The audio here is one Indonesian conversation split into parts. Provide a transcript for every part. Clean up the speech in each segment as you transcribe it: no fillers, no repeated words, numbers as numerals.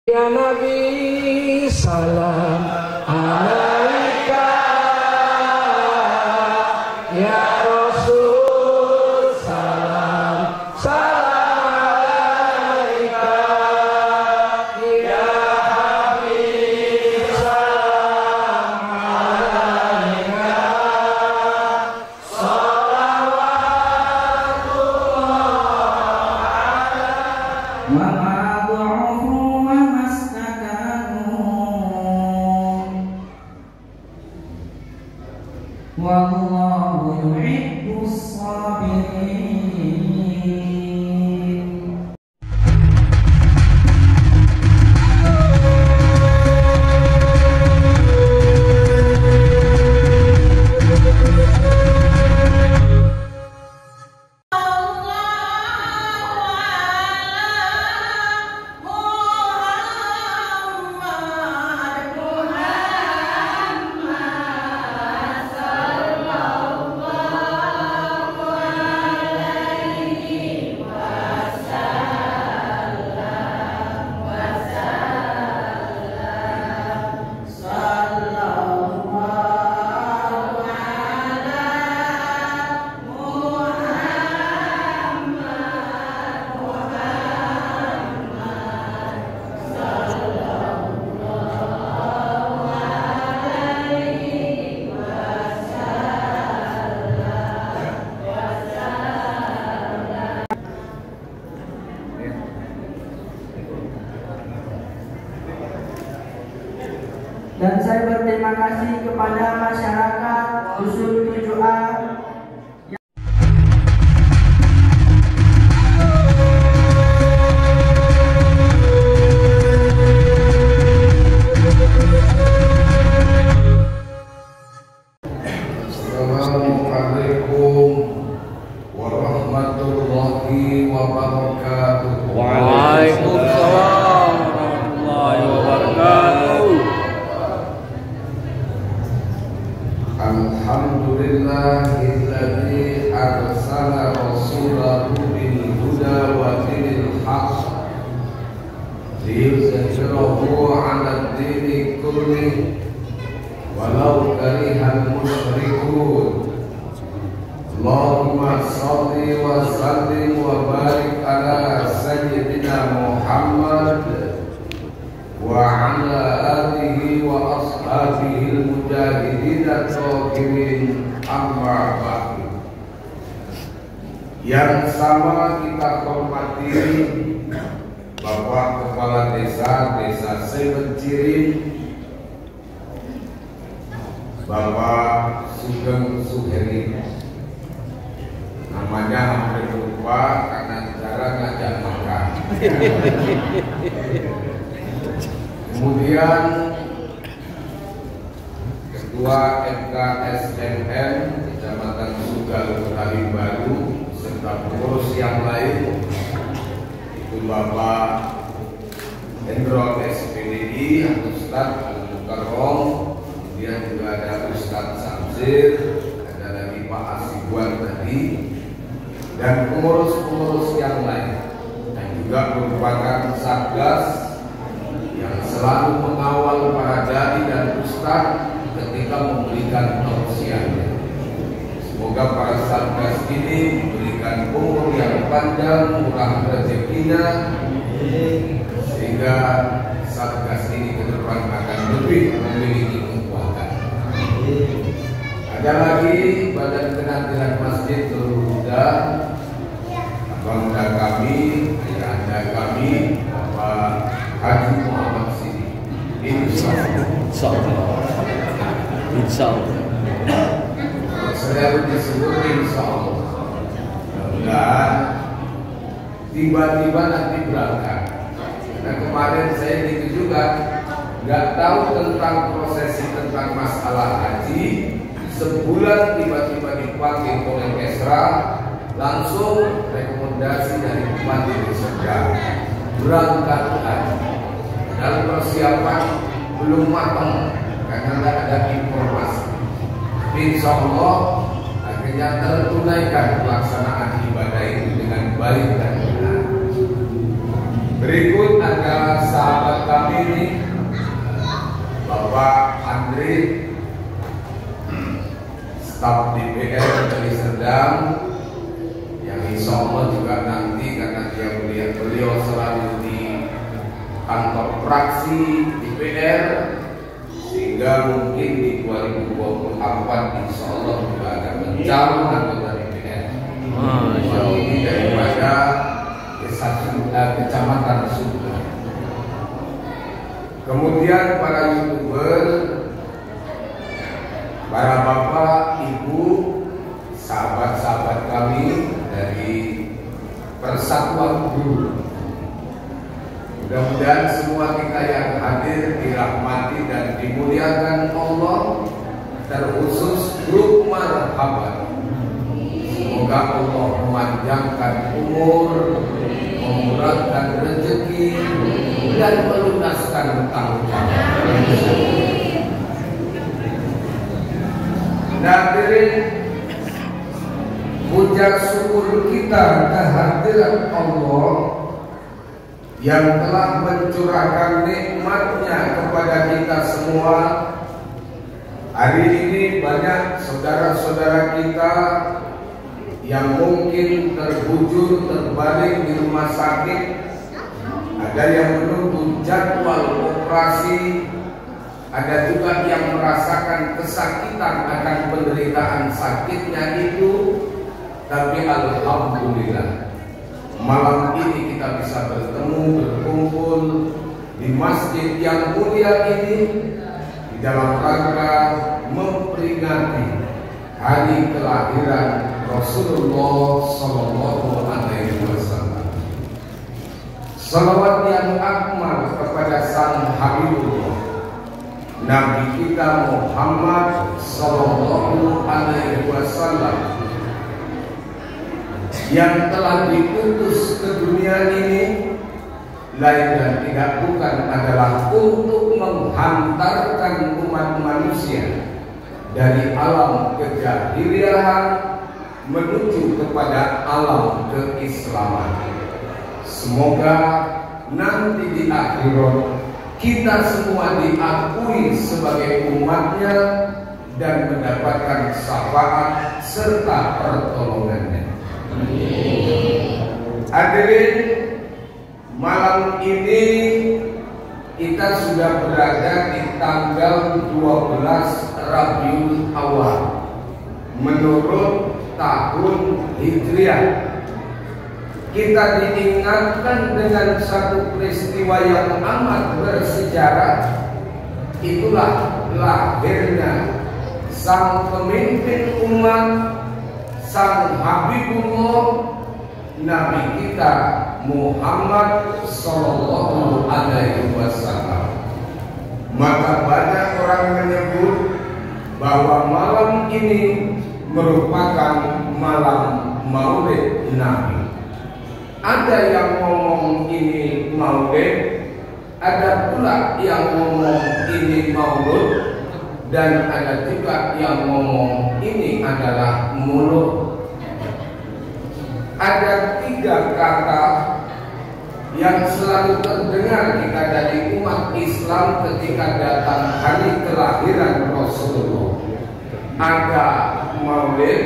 Ya Nabi salam alaika, ya Rasul salam alaika, ya Habib salam alaika, salawatullah wallahu yuhibbus sabirin. Dan saya berterima kasih kepada masyarakat Usul 7A Assalamualaikum warahmatullahi wabarakatuh. Waalaikumsalam warahmatullahi wabarakatuh. Alhamdulillahilladzi arsala rasulahu bil huda wa dinil haqq liyuzhirahu 'ala ad-dini kullihi walau karihal musyrikun. Allahumma shalli wa sallim wa barik ala sayyidina Muhammad wa ala alihi wa ashabihi al-mujahidin at-taqimin, amma ba'du. Yang sama kita hormati Bapak Kepala Desa Semenciring, Bapak Sugeng Suheri. Namanya hampir lupa karena jarang ngajak makan. Kemudian Ketua MKSMN Kecamatan Sugal Kali Baru serta pengurus yang lain, itu Bapak Hendro SPDI, Ustadz Al-Mukarrom, kemudian juga ada Ustadz Samsir, ada lagi Pak Asibuan tadi, dan pengurus-pengurus yang lain, dan juga merupakan Satgas yang selalu mengawal para dai dan ustadz ketika memberikan tausiahnya. Semoga para Satgas ini diberikan umur yang panjang, murah rezekinya, sehingga Satgas ini ke depan akan lebih memiliki kekuatan. Ada lagi Badan Penampilan Masjid Huda, abang muda kami, ayahanda kami, Bapak Haji Muhammad Sidi. Insyaallah. Saya disebut insyaallah. Mudah-mudahan tiba-tiba nanti berangkat. Karena kemarin saya gitu juga, nggak tahu tentang prosesi tentang masalah haji. Sebulan tiba-tiba dipanggil oleh Kesra, langsung rekomendasi dari Bupati Desa berangkat haji. Dalam persiapan belum matang karena tidak ada informasi. Insya Allah akhirnya tertunaikan pelaksanaan ibadah itu dengan baik dan benar. Berikut adalah sahabat kami kami nih, Bapak Andri, staf DPR dari Serdang, yang insya Allah juga nanti karena beliau selalu di kantor fraksi DPR, sehingga mungkin di 2024 insya Allah juga akan mencalon anggota DPR. Ini daripada Kecamatan Suku. Kemudian para YouTuber, para bapak, ibu, sahabat-sahabat kami dari Persatuan Guru. Mudah-mudahan semua kita yang hadir dirahmati dan dimuliakan Allah, terkhusus grup Marhaban. Semoga Allah memanjangkan umur, memurahkan rezeki, dan melunaskan hutang. Hadirin, puja syukur kita kehadiran Allah yang telah mencurahkan nikmatnya kepada kita semua. Hari ini banyak saudara-saudara kita yang mungkin terbujur, terbalik di rumah sakit. Ada yang menunggu jadwal operasi, ada juga yang merasakan kesakitan akan penderitaan sakitnya itu. Tapi alhamdulillah, malam ini kita bisa bertemu, berkumpul di masjid yang mulia ini di dalam rangka memperingati hari kelahiran Rasulullah Sallallahu Alaihi Wasallam. Salawat yang akmal kepada Sang Habibullah Nabi kita Muhammad Sallallahu Alaihi Wasallam yang telah diutus ke dunia ini, lain dan tidak bukan adalah untuk menghantarkan umat manusia dari alam kejahiliahan menuju kepada alam keislaman. Semoga nanti di akhirat kita semua diakui sebagai umatnya dan mendapatkan syafaat serta pertolongannya. Hadirin, malam ini kita sudah berada di tanggal 12 Rabiul Awal menurut tahun Hijriah. Kita diingatkan dengan satu peristiwa yang amat bersejarah. Itulah lahirnya sang pemimpin umat, sang Habibullah, Nabi kita Muhammad Sallallahu Alaihi Wasallam. Maka banyak orang menyebut bahwa malam ini merupakan malam Maulid Nabi. Ada yang ngomong ini Maulid, ada pula yang ngomong ini Maulud, dan ada juga yang ngomong ini adalah Mulud. Ada 3 kata yang selalu terdengar kita dari umat Islam ketika datang hari kelahiran Rasulullah. Ada Maulid,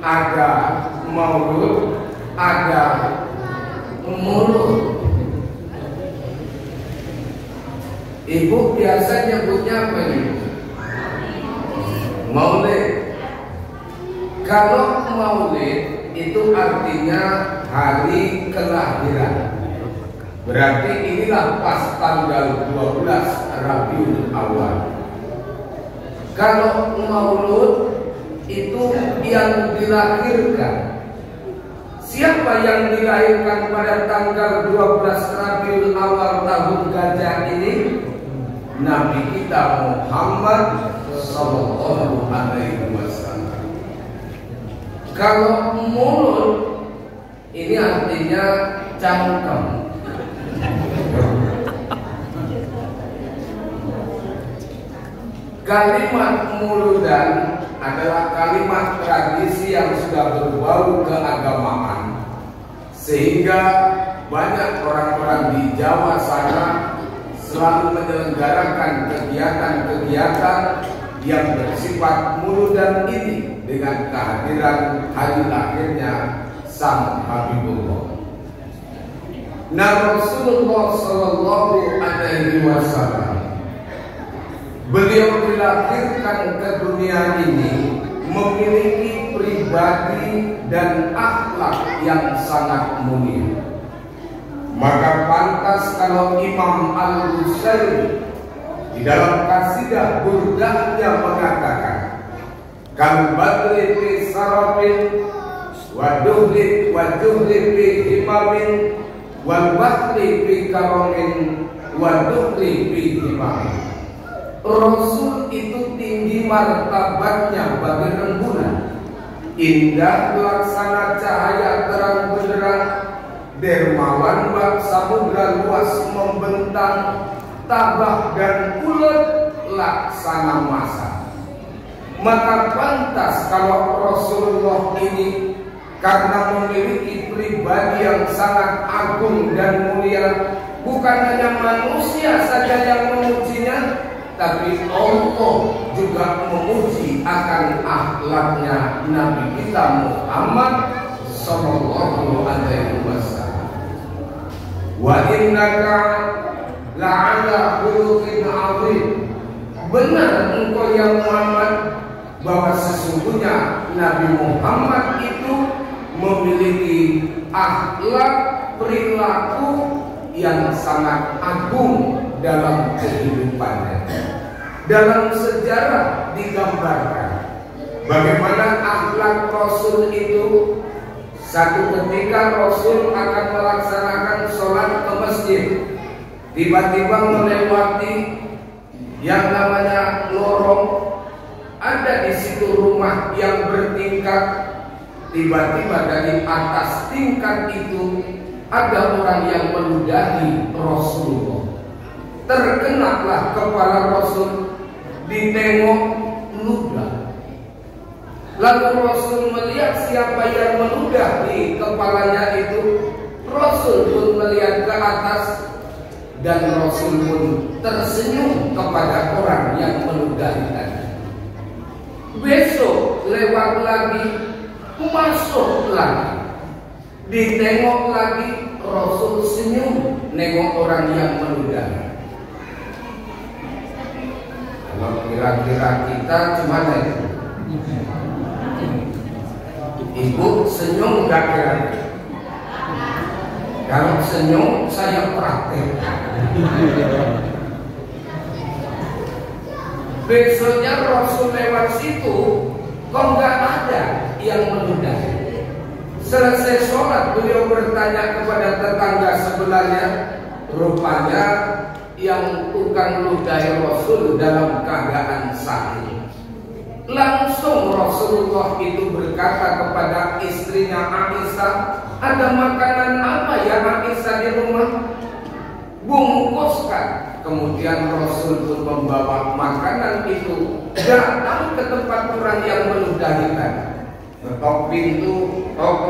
ada Maulud, ada Mulud. Ibu biasa nyebutnya apa nih? Maulid. Kalau Maulid itu artinya hari kelahiran. Berarti inilah pas tanggal 12 Rabiul Awal. Kalau Maulud itu yang dilahirkan. Siapa yang dilahirkan pada tanggal 12 Rabiul Awal tahun gajah ini? Nabi kita Muhammad Sallallahu Alaihi Wasallam. Kalau Mulud ini artinya cangkem. Kalimat muludan adalah kalimat tradisi yang sudah berbau keagamaan, sehingga banyak orang-orang di Jawa sana selalu menyelenggarakan kegiatan-kegiatan yang bersifat mulut dan ini dengan kehadiran hari lahirnya Sang Habibullah. Nah, Rasulullah Sallallahu Alaihi Wasallam, beliau dilahirkan ke dunia ini memiliki pribadi dan akhlak yang sangat mulia. Maka pantas kalau Imam Al-Busairi di dalam kasidah burdahnya mengatakan, "Kal badri fi sarafin wa duhli fi himamin wal bahri fi karamin wa duhli fi himamin." Rasul itu tinggi martabatnya bagi rembulan, indah laksana cahaya terang benderang, dermawan bak samudra luas membentang, tabah dan ulet laksana masa. Maka pantas kalau Rasulullah ini karena memiliki pribadi yang sangat agung dan mulia, bukan hanya manusia saja yang memujinya, tapi Allah juga memuji akan akhlaknya Nabi kita Muhammad Sallallahu Alaihi Wasallam. Wa innaka la'ala khuluqin 'azim. Benar engkau ya Muhammad bahwa sesungguhnya Nabi Muhammad itu memiliki akhlak perilaku yang sangat agung dalam kehidupannya. Dalam sejarah digambarkan bagaimana akhlak Rasul itu. Satu ketika Rasul akan melaksanakan sholat ke masjid, tiba-tiba melewati yang namanya lorong. Ada di situ rumah yang bertingkat. Tiba-tiba dari atas tingkat itu ada orang yang meludahi Rasulullah. Terkenalah kepala Rasul, ditengok ludah. Lalu Rasul melihat siapa yang meludah di kepalanya itu. Rasul pun melihat ke atas dan Rasul pun tersenyum kepada orang yang meludahi tadi. Besok lewat lagi, masuk lagi, ditengok lagi, Rasul senyum nengok orang yang meludahi. Kalau kira-kira kita gimana itu? Ibu senyum gak kira-kira? Kalau senyum saya praktek. Besoknya Rasul lewat situ, kok nggak ada yang meludahi. Selesai sholat beliau bertanya kepada tetangga sebelahnya, rupanya yang tukang ludahi Rasul dalam keadaan sakit. Langsung Rasulullah itu berkata kepada istrinya Aisyah, "Ada makanan apa ya Aisyah di rumah? Bungkuskan." Kemudian Rasul pun membawa makanan itu datang ke tempat orang yang meludahi tadi. Ketok pintu, tok.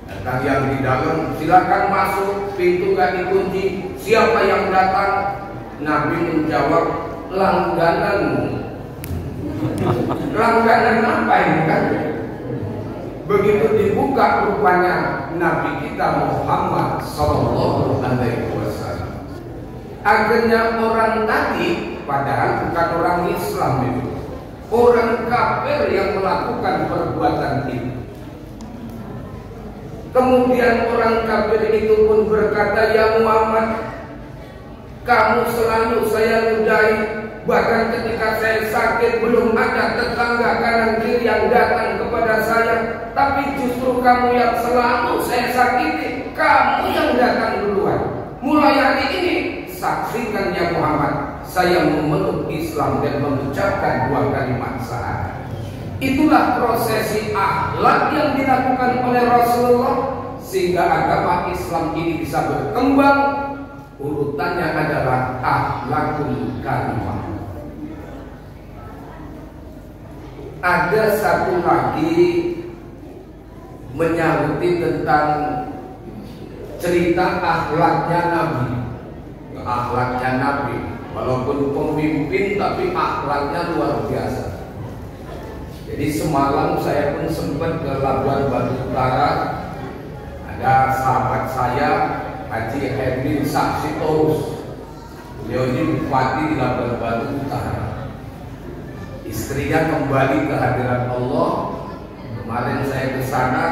Kata yang di dalam, silakan masuk. Pintu gak dikunci. Siapa yang datang? Nabi menjawab, langgananmu. Langganan apa ini kan? Begitu dibuka rupanya Nabi kita Muhammad Sallallahu Alaihi Wasallam. Akhirnya orang tadi, padahal bukan orang Islam itu, orang kafir yang melakukan perbuatan itu. Kemudian orang kafir itu pun berkata, "Ya Muhammad, kamu selalu saya ludahi. Bahkan ketika saya sakit belum ada tetangga kanan kiri yang datang kepada saya. Tapi justru kamu yang selalu saya sakiti. Kamu yang datang duluan. Mulai hari ini saksikan ya Muhammad, saya memeluk Islam dan mengucapkan 2 kalimat syahadat." Itulah prosesi akhlak yang dilakukan oleh Rasulullah sehingga agama Islam ini bisa berkembang. Urutannya adalah akhlakul karimah. Ada satu lagi menyangkut tentang cerita akhlaknya Nabi. akhlaknya Nabi. Walaupun pemimpin tapi akhlaknya luar biasa. Jadi semalam saya pun sempat ke Labuan Batu Utara. Ada sahabat saya Haji Hermin Saksitorus. Beliau ini bupati di Labuan Batu Utara. Istrinya kembali ke hadirat Allah. Kemarin saya ke sana.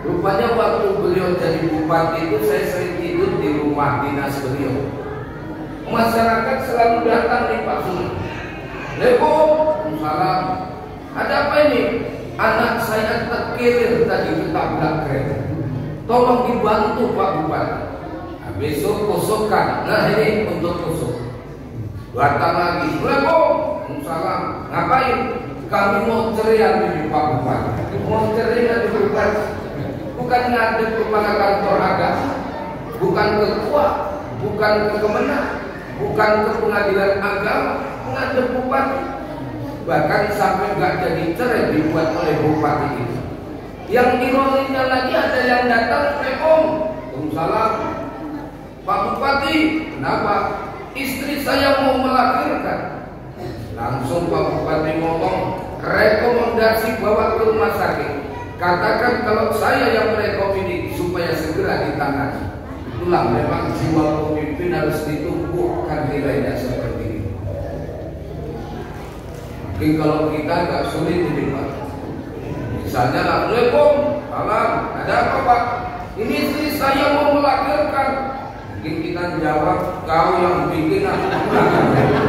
Rupanya waktu beliau jadi bupati itu saya sering tidur di rumah dinas beliau. Masyarakat selalu datang nih Pak Suli. Waalaikumsalam. Ada apa ini? Anak saya terkilir tadi ketabrak kereta. Tolong dibantu Pak Bupati. Nah, besok kosokkan. Nah ini untuk kosok. Datang lagi. Waalaikumsalam. Ngapain? Kami mau cerai di Pak Bupati. Mau cerai di Bupati. Bukan ngadep kepada kantor agama, bukan ke ketua, bukan ke kemenang, bukan ke pengadilan agama, ngadep bupati. Bahkan sampai nggak jadi cerai dibuat oleh bupati itu. Yang ironinya lagi ada yang datang, Waalaikumsalam, Pak Bupati, kenapa? Istri saya mau melahirkan. Langsung Pak Bupati ngomong, rekomendasi bawa ke rumah sakit. Katakan kalau saya yang merekomendasi supaya segera ditangani. Itulah memang jiwa pemimpin harus ditumbuhkan nilainya seperti ini. Mungkin kalau kita agak sulit ini Pak. Misalnya, Assalamualaikum, ada apa Pak? Ini istri saya mau melahirkan. Mungkin kita jawab, kau yang bikin aku melahirkan.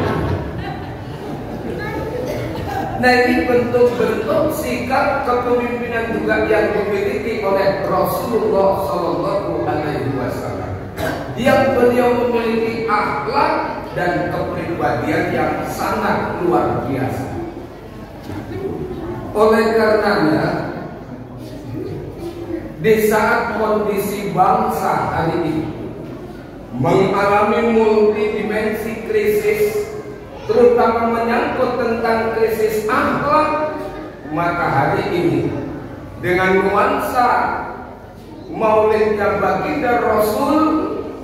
Nah ini bentuk-bentuk sikap kepemimpinan juga yang dimiliki oleh Rasulullah Sallallahu Alaihi Wasallam. Yang beliau memiliki akhlak dan kepribadian yang sangat luar biasa. Oleh karenanya, di saat kondisi bangsa hari ini mengalami multidimensi krisis, terutama menyangkut tentang krisis akhlak, maka hari ini dengan nuansa Maulidnya baginda Rasul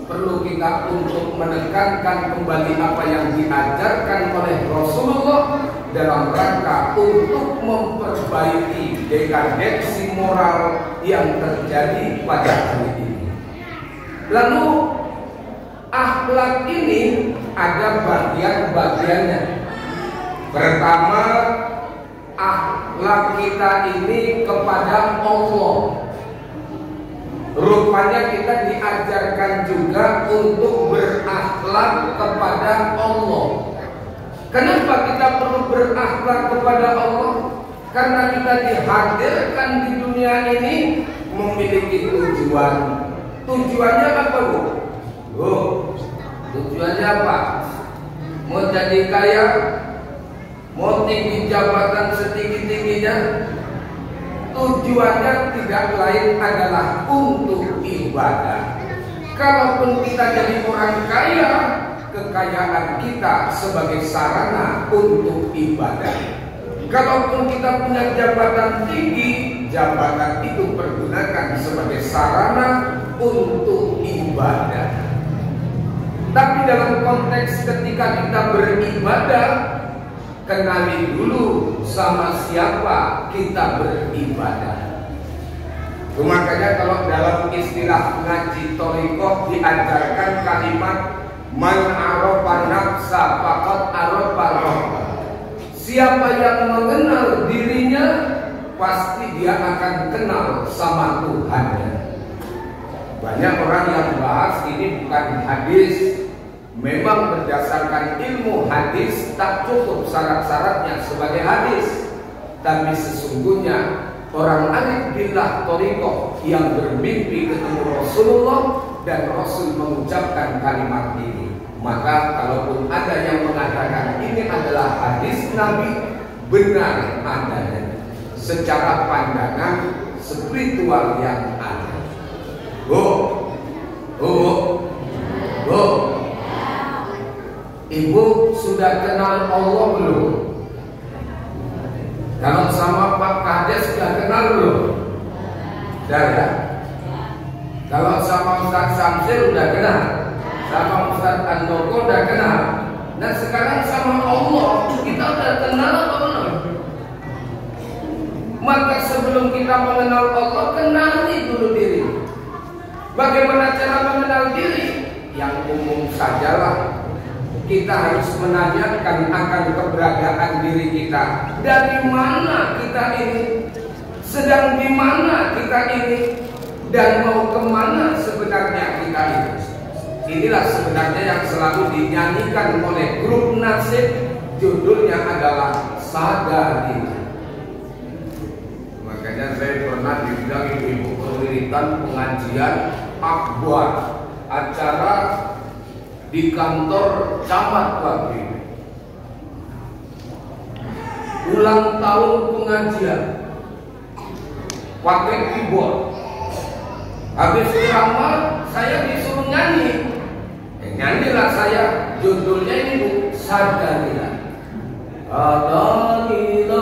perlu kita untuk menekankan kembali apa yang diajarkan oleh Rasulullah dalam rangka untuk memperbaiki dekadensi moral yang terjadi pada hari ini. Lalu akhlak ini ada bagian-bagiannya. Pertama, akhlak kita ini kepada Allah. Rupanya kita diajarkan juga untuk berakhlak kepada Allah. Kenapa kita perlu berakhlak kepada Allah? Karena kita dihadirkan di dunia ini memiliki tujuan. Tujuannya apa, Bu? Tujuannya apa? Mau jadi kaya? Mau tinggi jabatan setinggi-tingginya? Tujuannya tidak lain adalah untuk ibadah. Kalaupun kita jadi orang kaya, kekayaan kita sebagai sarana untuk ibadah. Kalaupun kita punya jabatan tinggi, jabatan itu pergunakan sebagai sarana untuk ibadah. Tapi dalam konteks ketika kita beribadah, kenali dulu sama siapa kita beribadah. Itu makanya kalau dalam istilah ngaji thariqah diajarkan kalimat man arafa nafsa faqad arafa rabbah. Siapa yang mengenal dirinya pasti dia akan kenal sama Tuhannya. Banyak orang yang bahas ini bukan hadis. Memang berdasarkan ilmu hadis tak cukup syarat-syaratnya sebagai hadis. Tapi sesungguhnya orang alif billah thariqah yang bermimpi ketemu Rasulullah dan Rasul mengucapkan kalimat ini, maka kalaupun ada yang mengatakan ini adalah hadis Nabi, benar adanya secara pandangan spiritual yang ada. Ibu sudah kenal Allah belum? Kalau sama Pak Kades sudah kenal belum? Sudah ya? Kalau sama Ustaz Samsil sudah kenal? Sama Ustaz Anu udah kenal. Nah sekarang sama Allah kita udah kenal atau belum? Maka sebelum kita mengenal Allah, kenali dulu diri. Bagaimana cara mengenal diri? Yang umum sajalah. Kita harus menanyakan akan keberadaan diri kita. Dari mana kita ini? Sedang di mana kita ini? Dan mau kemana sebenarnya kita ini? Inilah sebenarnya yang selalu dinyanyikan oleh grup Nasib. Judulnya adalah Sadari. Makanya saya pernah dibilang ibu-ibu kewiritan pengajian akbar, acara di kantor camat waktu itu. Ulang tahun pengajian, pakai keyboard. Habis ceramah saya disuruh nyanyi. Nyanyilah saya, judulnya ini Bu, Sadarilah. Sadarilah,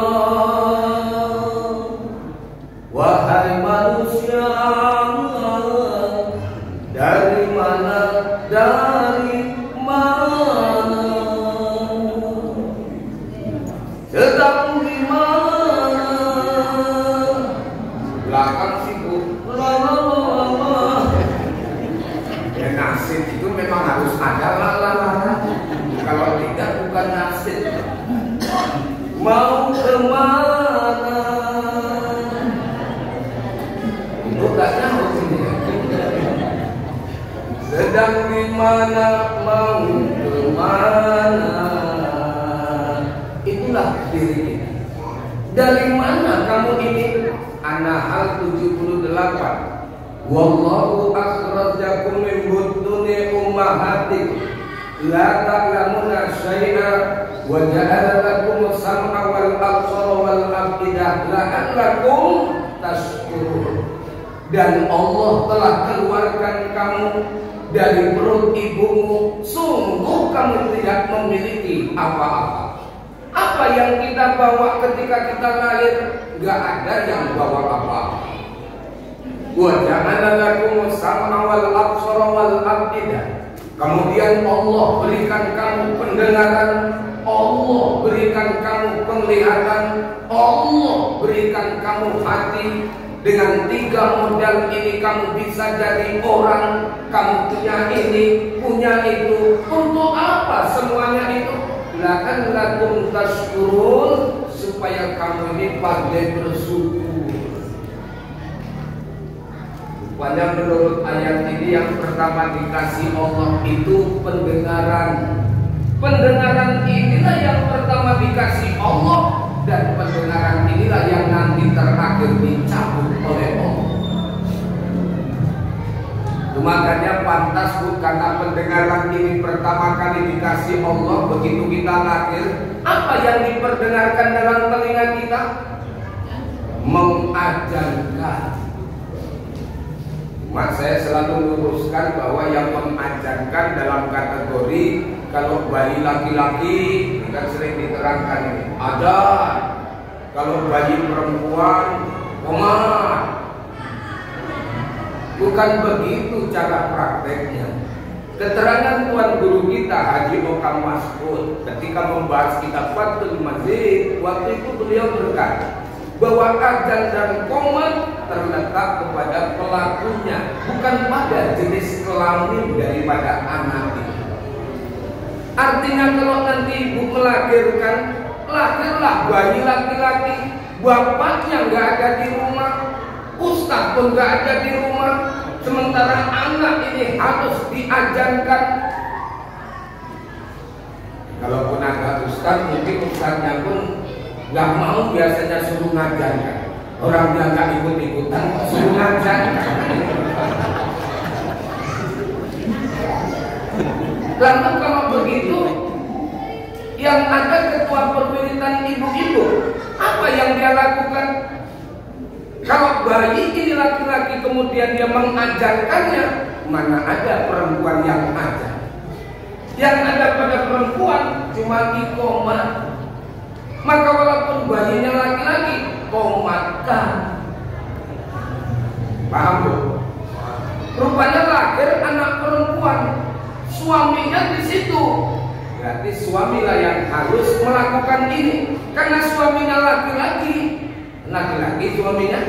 wahai manusia, dari mana, dari mana, sedang di mana, belakang sibuk, ya nasib itu memang harus ada lala. Kalau tidak bukan nasib. Mau kemana? Itu gak tahu ini. Sedang di mana, mau kemana? Itulah diri kita. Dari mana kamu ini? An-Nahl 78. Wallahu akhrajakum min butuni ummahatikum la ta'lamuna syai'a wa ja'ala lakum as-sam'a wal absara wal afidah la'allakum tashkurun. Dan Allah telah keluarkan kamu dari perut ibumu, sungguh kamu tidak memiliki apa-apa. Apa yang kita bawa ketika kita lahir? Gak ada yang bawa apa-apa. Wa ja'ala lakum as-sam'a wal absara wal afidah. Kemudian Allah berikan kamu pendengaran, Allah berikan kamu penglihatan, Allah berikan kamu hati. Dengan 3 modal ini kamu bisa jadi orang. Kamu punya ini, punya itu. Untuk apa semuanya itu? La'allakum tashkurun, supaya kamu ini pandai bersyukur. Rupanya menurut ayat ini yang pertama dikasih Allah itu pendengaran. Pendengaran inilah yang pertama dikasih Allah, dan pendengaran inilah yang nanti terakhir dicabut oleh Allah. Makanya pantas Bu, karena pendengaran ini pertama kali dikasih Allah. Begitu kita lahir, apa yang diperdengarkan dalam telinga kita? Mengajarkan. Mas, saya selalu luruskan bahwa yang mengajarkan dalam kategori kalau bayi laki-laki kan sering diterangkan ini ada, kalau bayi perempuan komat. Bukan begitu cara prakteknya. Keterangan Tuan Guru kita Haji Okam Mas'ud ketika membahas kitab Fathul Majid, waktu itu beliau berkata bahwa azan dan qomat terletak kepada pelakunya, bukan pada jenis kelamin daripada anak itu. Artinya kalau nanti ibu melahirkan, lahirlah bayi laki-laki, bapaknya nggak ada di rumah, ustaz pun nggak ada di rumah, sementara anak ini harus diajarkan. Kalaupun ada ustaz, mungkin ustaznya pun nggak mau, biasanya suruh ngajarkan. Orang yang nggak ikut-ikutan suruh ngajarkan. Lalu kalau begitu, yang ada ketua perwiritan ibu-ibu, apa yang dia lakukan? Kalau bayi ini laki-laki kemudian dia mengajarkannya, mana ada perempuan yang ajar? Yang ada pada perempuan cuma iqomah. Maka walaupun bayinya laki-laki, komatkan. Paham Bu? Rupanya lahir anak perempuan, suaminya di situ. Berarti suamilah yang harus melakukan ini. Karena suaminya laki-laki. Laki-laki suaminya.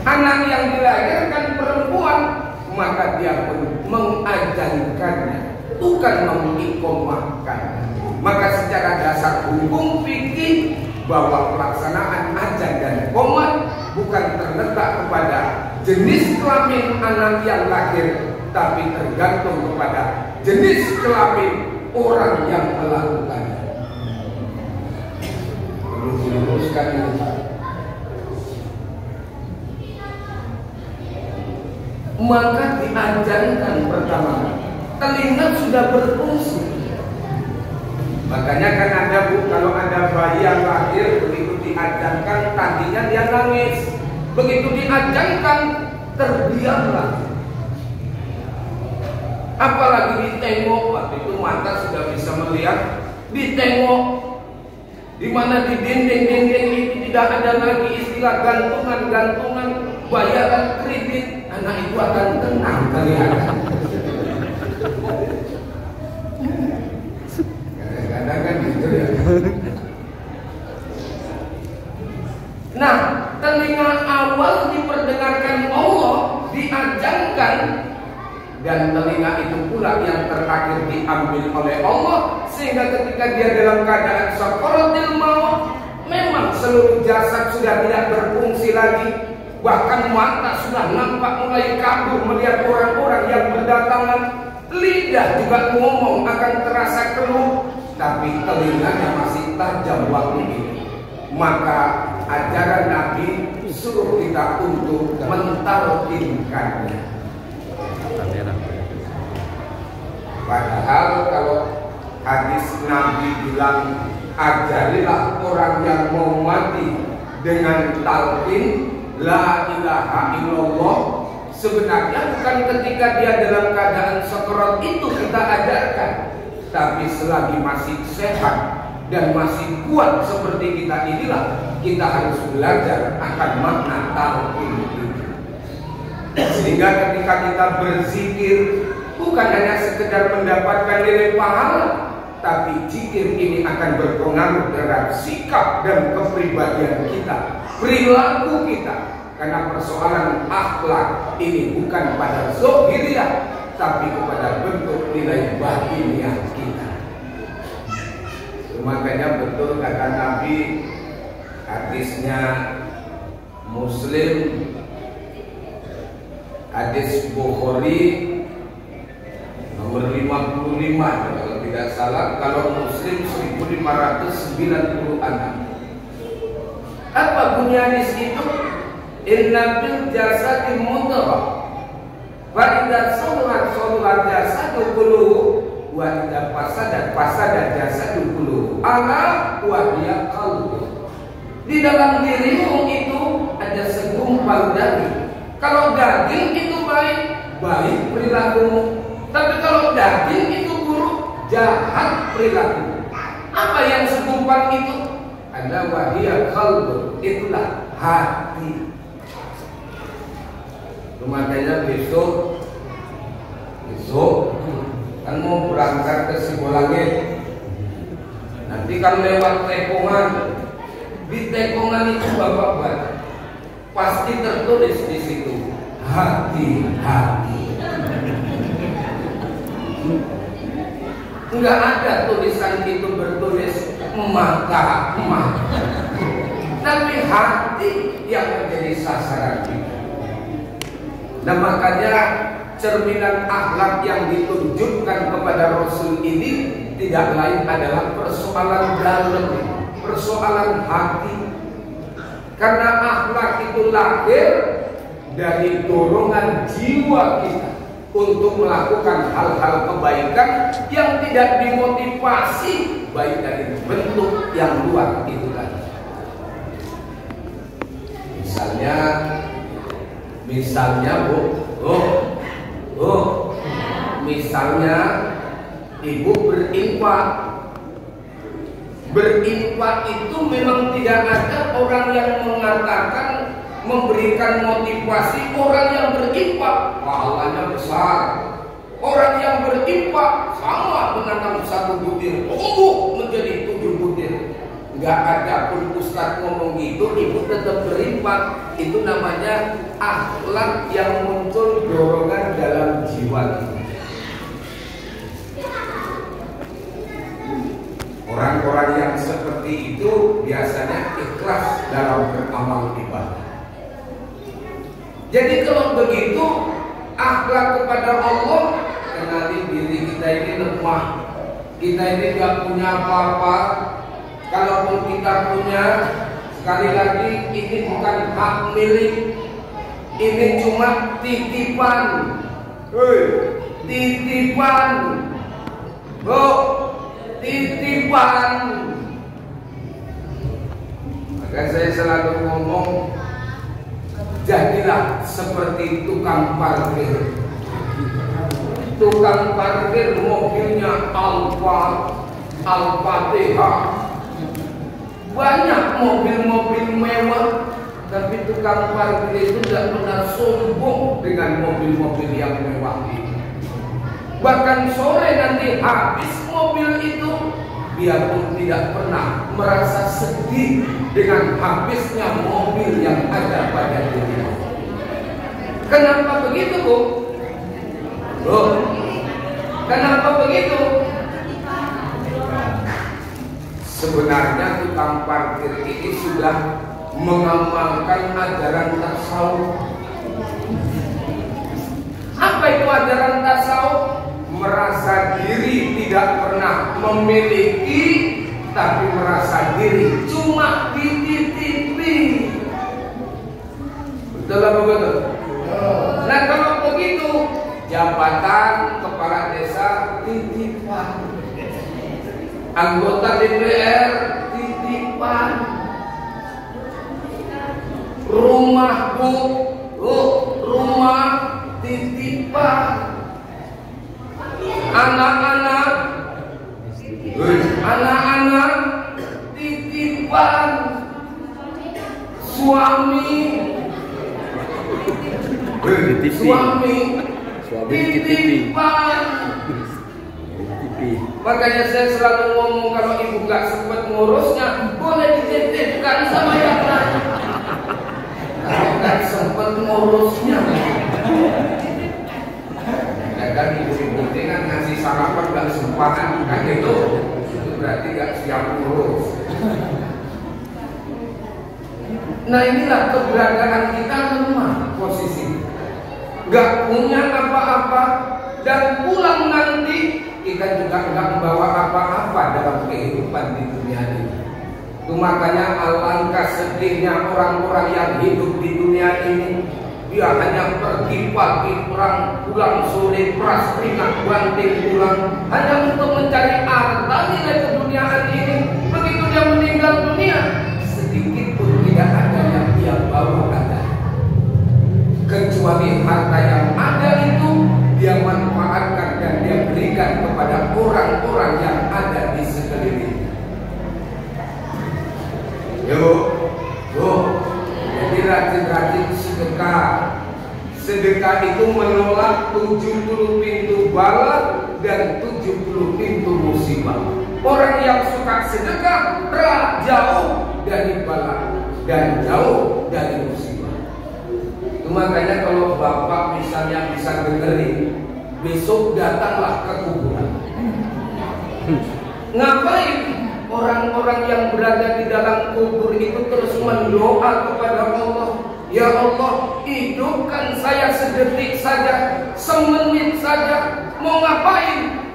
Anak yang dilahirkan perempuan, maka dia pun mengajarkannya, bukan mengikomahkannya. Maka secara dasar hukum fikih bahwa pelaksanaan azan dan qomat bukan terletak kepada jenis kelamin anak yang lahir, tapi tergantung kepada jenis kelamin orang yang melakukannya. Perlu diluruskan ini. Maka diajarkan pertama, telinga sudah berfungsi. Makanya kan ada Bu, kalau ada bayi yang lahir begitu diajarkan tadinya dia nangis, begitu diajarkan terdiamlah. Apalagi ditengok, waktu itu mata sudah bisa melihat, ditengok, di mana di dinding-dinding itu tidak ada lagi istilah gantungan-gantungan, bayaran kredit. Anak itu akan tenang kelihatan. Kadang-kadang kan gitu ya. Nah, telinga awal diperdengarkan Allah, diajarkan, dan telinga itu pula yang terakhir diambil oleh Allah, sehingga ketika dia dalam keadaan sakaratul maut, memang seluruh jasad sudah tidak berfungsi lagi. Bahkan mata sudah nampak mulai kabur melihat orang-orang yang berdatangan. Lidah juga ngomong akan terasa keluh, tapi telinganya masih tajam waktu itu. Maka ajaran Nabi suruh kita untuk mentalkinkannya. Padahal kalau hadis Nabi bilang ajarilah orang yang mau mati dengan talqin la ilaha illallah, sebenarnya bukan ketika dia dalam keadaan sekarat itu kita ajarkan, tapi selagi masih sehat dan masih kuat seperti kita inilah, kita harus belajar akan makna talqin itu. Sehingga ketika kita berzikir bukan hanya sekedar mendapatkan nilai pahala, tapi zikir ini akan berpengaruh terhadap sikap dan kepribadian kita, perilaku kita. Karena persoalan akhlak ini bukan pada zahiriyah, tapi kepada bentuk nilai batiniah kita. Makanya betul kata Nabi, hadisnya Muslim, hadis Bukhari nomor 55 kalau tidak salah, kalau Muslim 1596. Apa bunyi hadis itu? Inna bil jasadi mudghah wa idza salat jasadu kulluhu wa idza fasada jasadu kulluhu ala wa hiya qalbu. Di dalam dirimu itu ada segumpal daging. Kalau daging itu baik, baik perilakumu. Tapi kalau daging itu buruk, jahat perilakumu. Apa yang segumpal itu? Ada wa hiya qalbu, itulah hati. Makanya besok kan mau berangkat ke Sibolangit, nanti kan lewat Tekongan. Di Tekongan itu Bapak baca, pasti tertulis di situ hati-hati. Enggak ada tulisan itu bertulis mata, tapi hati yang menjadi sasaran kita. Nah makanya cerminan akhlak yang ditunjukkan kepada Rasul ini tidak lain adalah persoalan dalam, persoalan hati. Karena akhlak itu lahir dari dorongan jiwa kita untuk melakukan hal-hal kebaikan yang tidak dimotivasi baik dari bentuk yang luar itu tadi. Misalnya misalnya ibu berinfak. Berinfak itu memang tidak ada orang yang mengatakan, memberikan motivasi orang yang berinfak pahalanya besar. Orang yang saat ngomong gitu ibu tetap berimpact. Itu namanya akhlak yang muncul dorongan dalam jiwa. Orang-orang yang seperti itu biasanya ikhlas dalam beramal ibadah. Jadi kalau begitu akhlak kepada Allah, kenali diri kita ini lemah, kita ini gak punya apa-apa. Kalaupun kita punya, sekali lagi ini bukan hak milik, ini cuma titipan. Titipan, titipan. Maka saya selalu ngomong, jadilah seperti tukang parkir. Tukang parkir mobilnya Al-Fatihah. Banyak mobil-mobil mewah, tapi tukang parkir itu tidak pernah sombong dengan mobil-mobil yang mewah itu. Bahkan sore nanti habis mobil itu, dia pun tidak pernah merasa sedih dengan habisnya mobil yang ada pada dirinya. Kenapa begitu, Bu? Kenapa begitu? Sebenarnya tukang parkir ini sudah mengamalkan ajaran tasawuf. Apa itu ajaran tasawuf? Merasa diri tidak pernah memiliki, tapi merasa diri cuma dititipi. Betul apa betul? Nah kalau begitu, jabatan kepala desa titipan, anggota DPR titipan, rumah rumah titipan, anak-anak titipan, suami titipan. Makanya saya selalu ngomong, kalau ibu gak sempat ngurusnya, boleh dititipkan sama yang lain. Kalau gak sempat ngurusnya, ya kan ibu-ibu kan ngasih sarapan gak sempatan kan, itu berarti gak siap ngurus. Nah inilah keberadaan kita lemah posisi, gak punya apa-apa, dan pulang nanti kita juga nggak membawa apa-apa dalam kehidupan di dunia ini. Itu makanya alangkah sedihnya orang-orang yang hidup di dunia ini. Dia hanya pergi pagi pulang sore, peras keringat banting pulang, hanya untuk mencari harta nilai keduniaan ini. Begitu dia meninggal dunia, sedikit pun tidak ada yang dia bawa ada, kecuali harta yang ada itu dia manfaatkan dan dia berikan kepada orang-orang yang ada di sekeliling. Jadi rajin-rajin sedekah. Sedekah itu menolak 70 pintu bala dan 70 pintu musibah. Orang yang suka sedekah jauh dari bala dan jauh dari musibah. Makanya kalau bapak misalnya bisa dengerin, besok datanglah ke kuburan. Ngapain orang-orang yang berada di dalam kubur itu terus mendoa kepada Allah, ya Allah, hidupkan saya sedetik saja, semenit saja. Mau ngapain?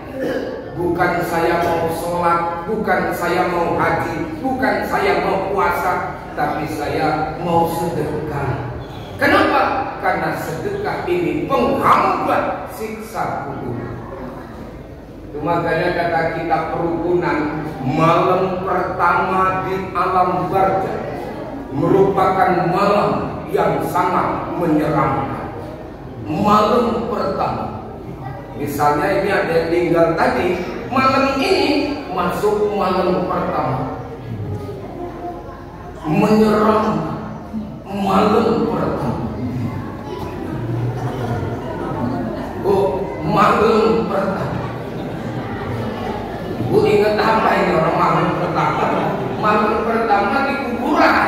Bukan saya mau sholat, bukan saya mau haji, bukan saya mau puasa, tapi saya mau sedekah. Kenapa? Karena sedekah ini penghambat siksa kubur. Itu makanya kata kita perukunan, malam pertama di alam barzakh merupakan malam yang sangat menyeramkan. Malam pertama, misalnya ini ada yang tinggal tadi, malam ini masuk malam pertama, menyeramkan. Malam pertama. Malam pertama. Bu ingat apa ini orang malam pertama? Malam pertama di kuburan.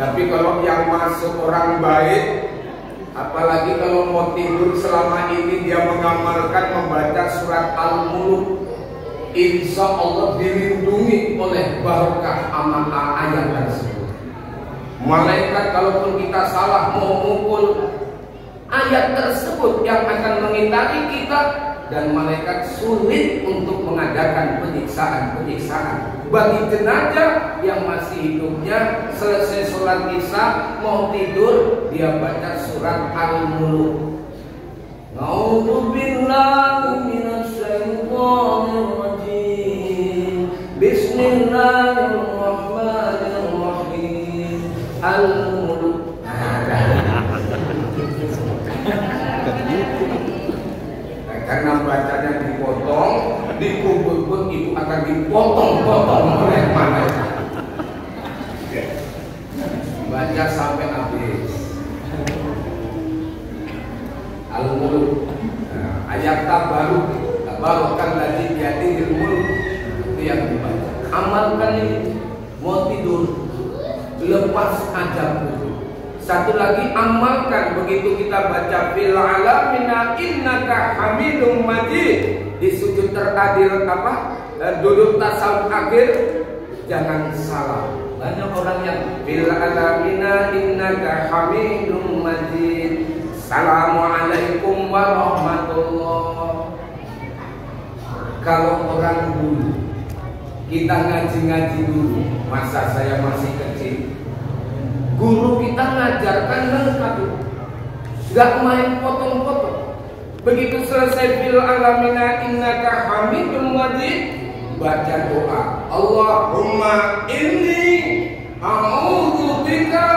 Tapi kalau yang masuk orang baik, apalagi kalau mau tidur selama ini dia mengamalkan membaca surat Al-Mulk, insya Allah dilindungi oleh barokah amal ayat tersebut. Malaikat kalaupun kita salah mau mukul ayat tersebut yang akan mengitari kita, dan malaikat sulit untuk mengadakan penyiksaan bagi jenazah yang masih hidupnya. Selesai sholat isya mau tidur, dia baca surat Al-Mulk. A'udzu billahi minasy syaithanir rajim. Bismillahirrahmanirrahim. Al-Mulk. Karena bacanya dipotong, dikubur pun itu akan dipotong-potong oleh malaikat. Baca sampai habis Al-Mulk. Ayat tabaruk lagi biadihil mulk, itu yang dibaca. Amalkan ini. Mau tidur, lepas aja dulu. Satu lagi, amalkan begitu kita baca fil alamina innaka hamidum majid, di sujud terakhir duduk tasawuf akhir, jangan salah. Banyak orang yang fil alamina innaka hamidum majid, assalamualaikum warahmatullah. Kalau orang dulu kita ngaji dulu, masa saya masih kecil, guru kita ngajarkan lengkap, gak main potong-potong. Begitu selesai fil alamina innaka hamidum majid, baca doa, Allahumma inni a'udzu bika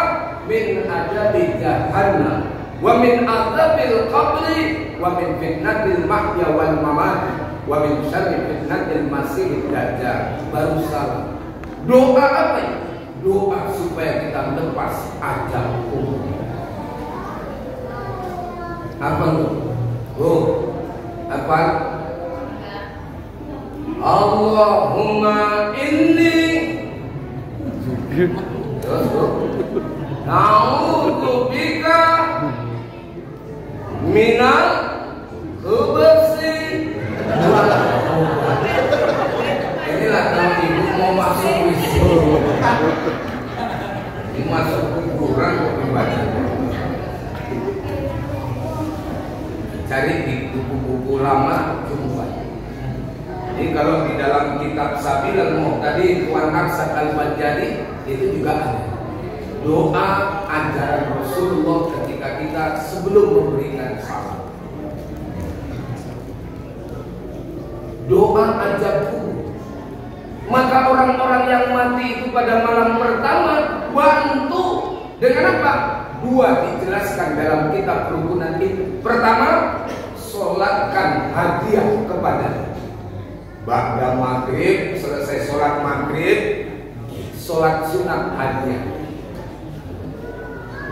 min adzabi jahannam wa min adzabil qabri wa min fitnatil mahya wal mamat wa min syarri fitnatil masiihid dajjal. Baru salah. Doa apa ini? Doa supaya kita lepas ajal kubur. Apa itu? Apa? Allahumma inni a'udzu bika minal khubuthi. Inilah kalau ibu mau masuk wisi, ini masuk kuburan kok dibaca. Cari di buku-buku lama jumpa. Jadi kalau di dalam kitab Sabilul Muhtadi Tuan Arsad Al-Bajjali itu juga ada doa ajaran Rasulullah ketika kita sebelum memberikan salam. Doa ajab kubur. Maka orang-orang yang mati itu pada malam pertama bantu dengan apa? Dua dijelaskan dalam kitab kerukunan itu. Pertama, sholatkan hadiah kepada ba'da maghrib, selesai sholat maghrib, sholat sunat hadiah.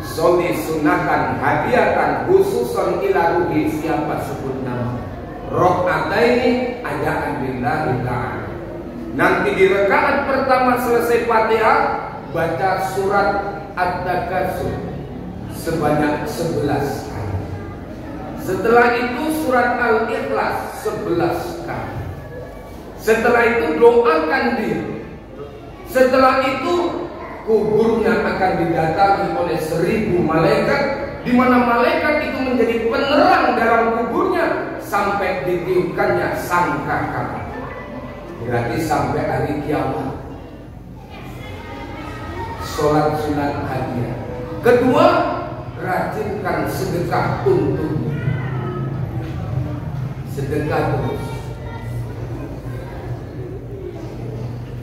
Soli sunatan hadiahkan khususon ila ruhi, siapa sebut nama. Rok'ataini adaan billahi ta'ala. Nanti di rakaat pertama selesai Fatihah, baca surat At-Takatsur sebanyak 11 kali. Setelah itu surat Al-Ikhlas 11 kali. Setelah itu doakan dia. Setelah itu kuburnya akan didatangi oleh 1000 malaikat, di mana malaikat itu menjadi penerang dalam kuburnya sampai ditiupkannya sangkakala. Berarti sampai hari kiamat. Sholat sunat hadiah. Kedua, rajinkan sedekah untuknya. Sedekah terus.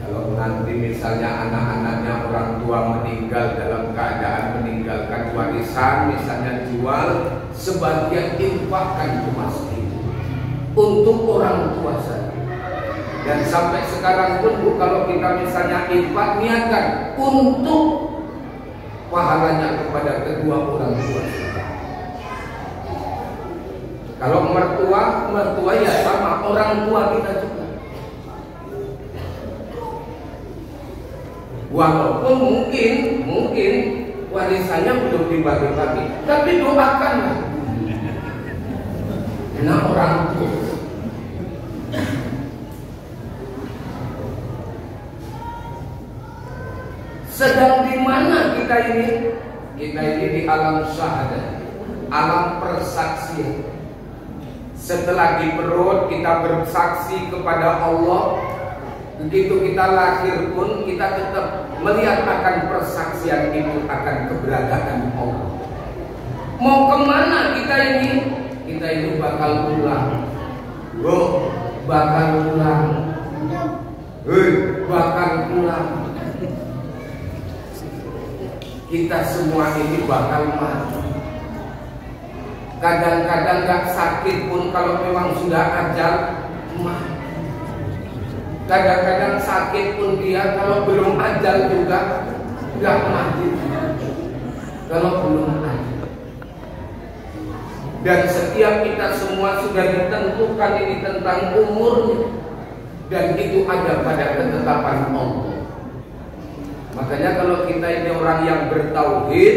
Kalau nanti misalnya anak-anaknya orang tua meninggal dalam keadaan meninggalkan warisan, misalnya jual, sebagian infakkan ke masjid untuk orang tua saja. Dan sampai sekarang pun Bu, kalau kita misalnya infak, niatkan untuk pahalanya kepada kedua orang tua. Kalau mertua ya sama, orang tua kita juga. Walaupun mungkin warisannya belum dibagi-bagi, tapi doakanlah. Karena orang tua sedang di mana kita ini? Kita ini di alam syahadat, alam persaksian. Setelah di perut kita bersaksi kepada Allah, begitu kita lahir pun kita tetap melihat akan persaksian itu akan keberadaan Allah. Mau kemana kita ini? Kita ini bakal pulang. Bakal pulang. Bakal pulang. Kita semua ini bakal mati. Kadang-kadang gak sakit pun kalau memang sudah ajal mati. Kadang-kadang sakit pun dia kalau belum ajal juga gak mati. Kalau belum ajal. Dan setiap kita semua sudah ditentukan ini tentang umurnya, dan itu ada pada ketetapan Allah. Makanya kalau kita ini orang yang bertauhid,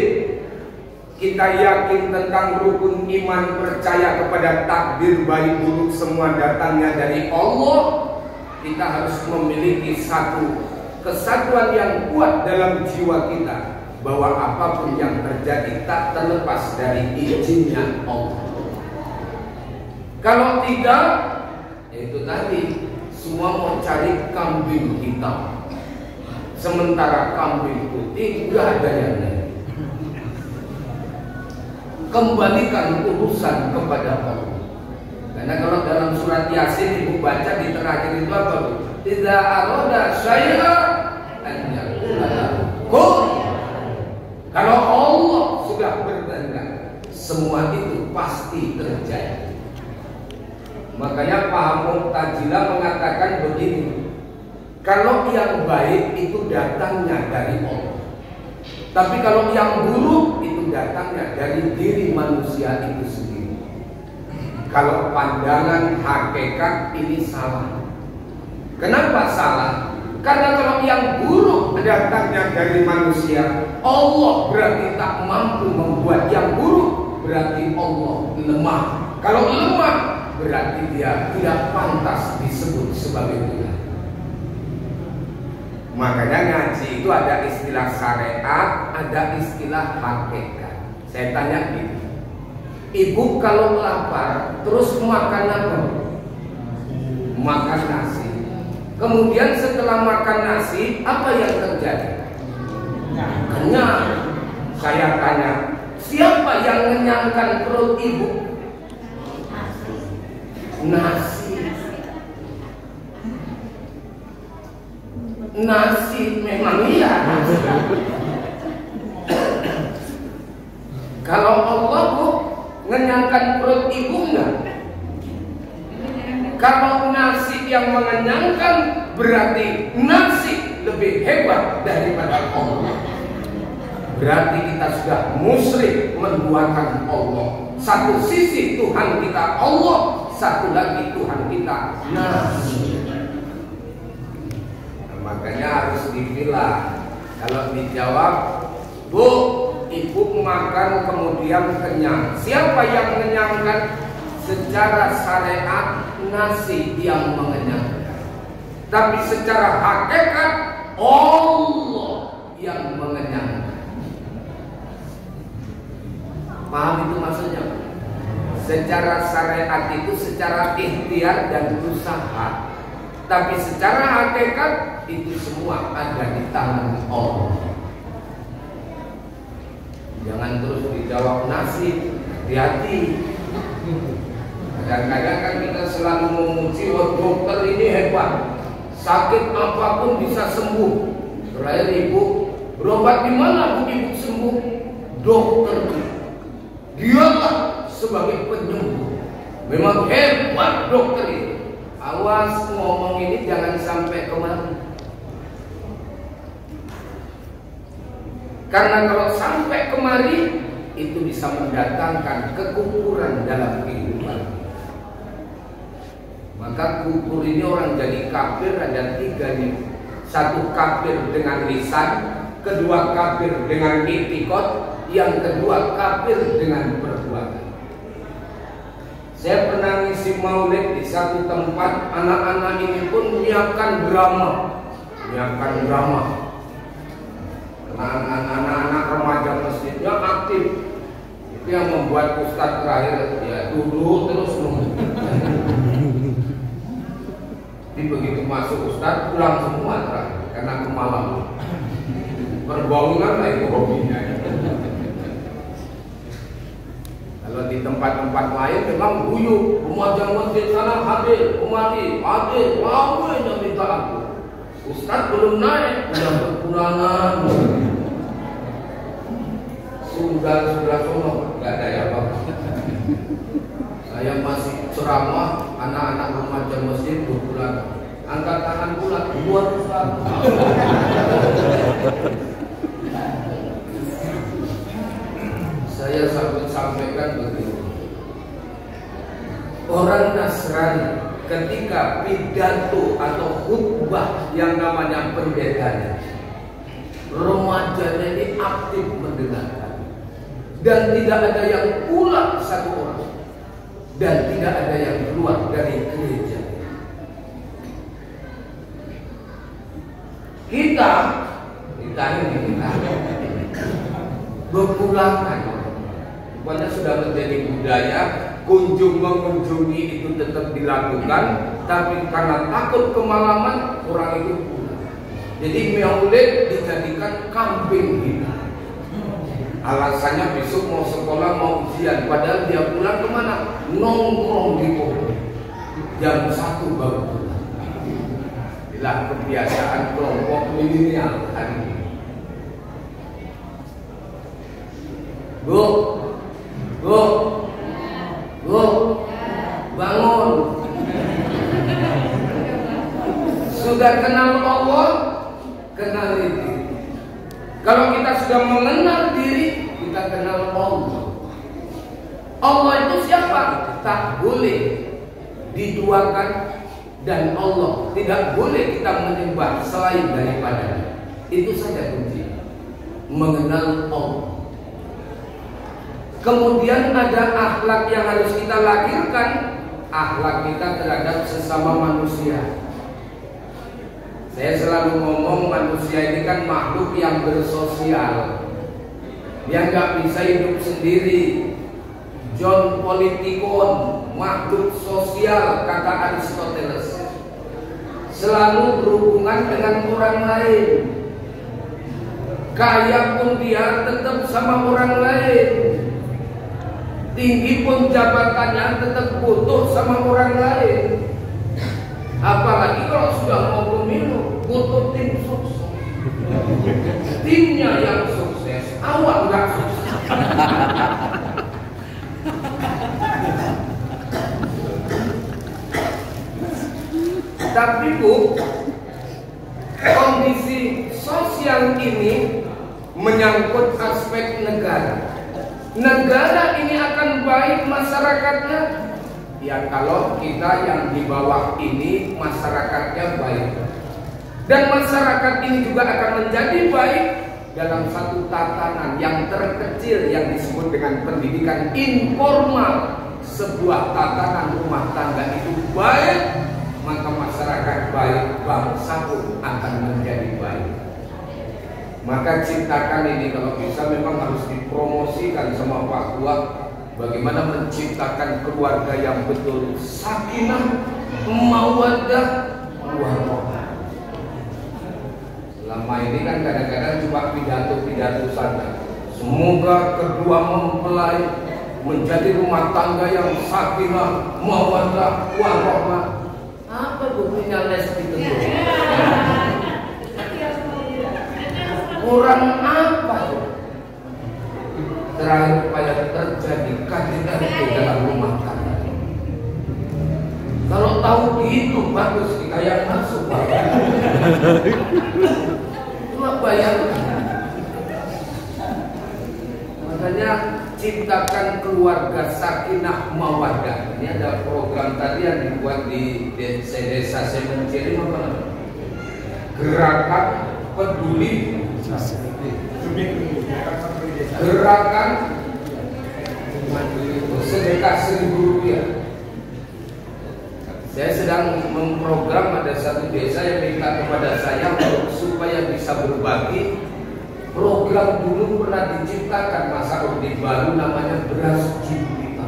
kita yakin tentang rukun iman, percaya kepada takdir baik buruk semua datangnya dari Allah, kita harus memiliki satu kesatuan yang kuat dalam jiwa kita, bahwa apapun yang terjadi tak terlepas dari izinnya Allah. Kalau tidak, itu tadi semua mau cari kambing hitam, sementara kambing putih gak ada yang lain. Kembalikan urusan kepada Allah. Karena kalau dalam surat Yasin ibu baca di terakhir itu apa? Tidak aroda syai'a an yaqula kun. Kalau Allah sudah berkehendak, semua itu pasti terjadi. Makanya Pak Mu'tazilah mengatakan begini, kalau yang baik itu datangnya dari Allah, tapi kalau yang buruk itu datangnya dari diri manusia itu sendiri. Kalau pandangan hakikat ini salah. Kenapa salah? Karena kalau yang buruk datangnya dari manusia, Allah berarti tak mampu membuat yang buruk, berarti Allah lemah. Kalau lemah, berarti dia tidak pantas disebut sebagai Tuhan. Makanya ngaji itu ada istilah syariat, ada istilah hakikat. Saya tanya gini, ibu kalau lapar terus makan apa? Makan nasi. Kemudian setelah makan nasi, apa yang terjadi? Kenyang. Saya tanya, siapa yang mengenyangkan perut ibu? Nasi. Nasi memang iya. Kalau Allah bu mengenyangkan perut ibu enggak? Kalau nasi yang mengenyangkan, berarti nasi lebih hebat daripada Allah. Berarti kita sudah musyrik menduakan Allah. Satu sisi Tuhan kita Allah, satu lagi Tuhan kita nasi. Nah, makanya harus dipilah. Kalau dijawab, Bu, ibu makan kemudian kenyang. Siapa yang mengenyangkan? Secara syariat nasi yang mengenyangkan, tapi secara hakikat Allah yang mengenyangkan. Paham itu maksudnya? Secara syariat itu secara ikhtiar dan usaha, tapi secara hakikat itu semua ada di tangan Allah. Jangan terus dijawab nasi, hati-hati. Kadang-kadang kan kita selalu memuji, wah dokter ini hebat, sakit apapun bisa sembuh. Terakhir ibu berobat di mana bu ibu sembuh? Dokter. Dialah sebagai penyembuh. Memang hebat dokter itu. Awas ngomong ini jangan sampai kemari. Karena kalau sampai kemari itu bisa mendatangkan kekufuran dalam kehidupan. Maka kufur ini orang jadi kafir ada tiga nih. Satu kafir dengan lisan, kedua kafir dengan i'tiqad, yang kedua kafir dengan perbuatan. Saya pernah ngisi maulid di satu tempat, anak-anak ini pun menyiapkan drama. Anak-anak remaja masjidnya aktif. Itu yang membuat ustadz terakhir ya duduk terus nunggu. Jadi begitu masuk ustadz pulang semua terakhir karena kemalam. Perbaungan lah itu hobinya. Kalau di tempat-tempat lain memang guyup, remaja masjid sana hadir, kemari, hadir, ramainya minta ampun. Ustadz belum naik, udah berkurangan. Sudah sono, nggak ada ya Pak. Saya masih ceramah, anak-anak remaja masjid berkurangan. Angkat tangan pula, buat Ustadz. Saya sampaikan begini. Orang Nasrani ketika pidato atau khutbah yang namanya pendetanya, remajanya ini aktif mendengarkan, dan tidak ada yang pulang satu orang, dan tidak ada yang keluar dari gereja. Kita berpulangan, pokoknya sudah menjadi budaya. Kunjung mengunjungi itu tetap dilakukan, tapi karena takut kemalaman orang itu pulang. Jadi maulid dijadikan kambing hitam. Alasannya besok mau sekolah mau ujian, padahal dia pulang kemana? Nongkrong di pohon. Jam 1 baru pulang. Inilah kebiasaan kelompok milenial hari ini. Bu, bangun. Sudah kenal Allah, kenal diri. Kalau kita sudah mengenal diri, kita kenal Allah. Allah itu siapa? Tak boleh diduakan, dan Allah tidak boleh kita menyembah selain daripadanya. Itu saja kunci. Mengenal Allah. Kemudian ada akhlak yang harus kita lahirkan, akhlak kita terhadap sesama manusia. Saya selalu ngomong manusia ini kan makhluk yang bersosial. Dia nggak bisa hidup sendiri. John Politikon, makhluk sosial kata Aristoteles. Selalu berhubungan dengan orang lain. Kaya pun dia tetap sama orang lain. Tinggi pun jabatannya tetap butuh sama orang lain. Apalagi kalau sudah mau pemilu, butuh tim sukses. Timnya yang sukses, awak nggak sukses. Tapi Bu, kondisi sosial ini menyangkut aspek negara. Negara ini akan baik masyarakatnya ya kalau kita yang di bawah ini masyarakatnya baik, dan masyarakat ini juga akan menjadi baik dalam satu tatanan yang terkecil yang disebut dengan pendidikan informal. Sebuah tatanan rumah tangga itu baik, maka masyarakat baik, bangsa pun akan menjadi baik. Maka ciptakan ini kalau bisa memang harus dipromosikan sama Pak Tua. Bagaimana menciptakan keluarga yang betul sakinah, mawaddah, warahmah. Selama ini kan kadang-kadang cuma pidato-pidato saja. Semoga kedua mempelai menjadi rumah tangga yang sakinah, mawaddah, warahmah. Apa buktinya les itu? Kurang apa tuh? Terakhir supaya terjadi KDRT dalam rumah tangga. Kalau tahu gitu bagus kita yang masuk. Cuma bayangkan. Makanya ciptakan keluarga sakinah mawaddah. Ini ada program tadi yang dibuat di desa Semenciri apa namanya? Gerakan peduli Gerakan sedekah Rp1.000. Saya sedang memprogram, ada satu desa yang minta kepada saya supaya bisa berbagi. Program dulu pernah diciptakan masa Orde Baru, namanya beras juta.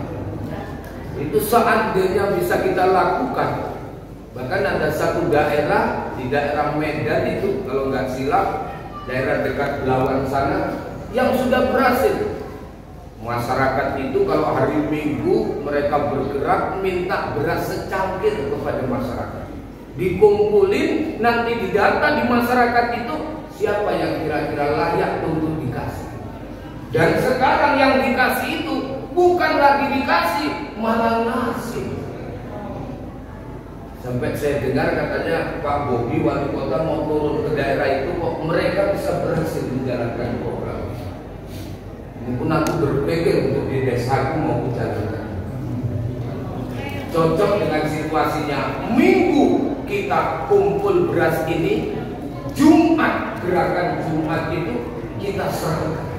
Itu seandainya bisa kita lakukan. Bahkan ada satu daerah di daerah Medan itu, kalau nggak silap, daerah dekat Belawan sana, yang sudah berhasil. Masyarakat itu kalau hari Minggu mereka bergerak minta beras secangkir kepada masyarakat. Dikumpulin, nanti didata di masyarakat itu siapa yang kira-kira layak untuk dikasih. Dan sekarang yang dikasih itu bukan lagi dikasih, malah ngasih. Sampai saya dengar katanya Pak Bobi wali kota mau turun ke daerah itu kok mereka bisa berhasil menjalankan program. Mungkin aku berpikir untuk di desaku mau jalankan. Cocok dengan situasinya. Minggu kita kumpul beras ini, Jumat gerakan Jumat itu kita serahkan.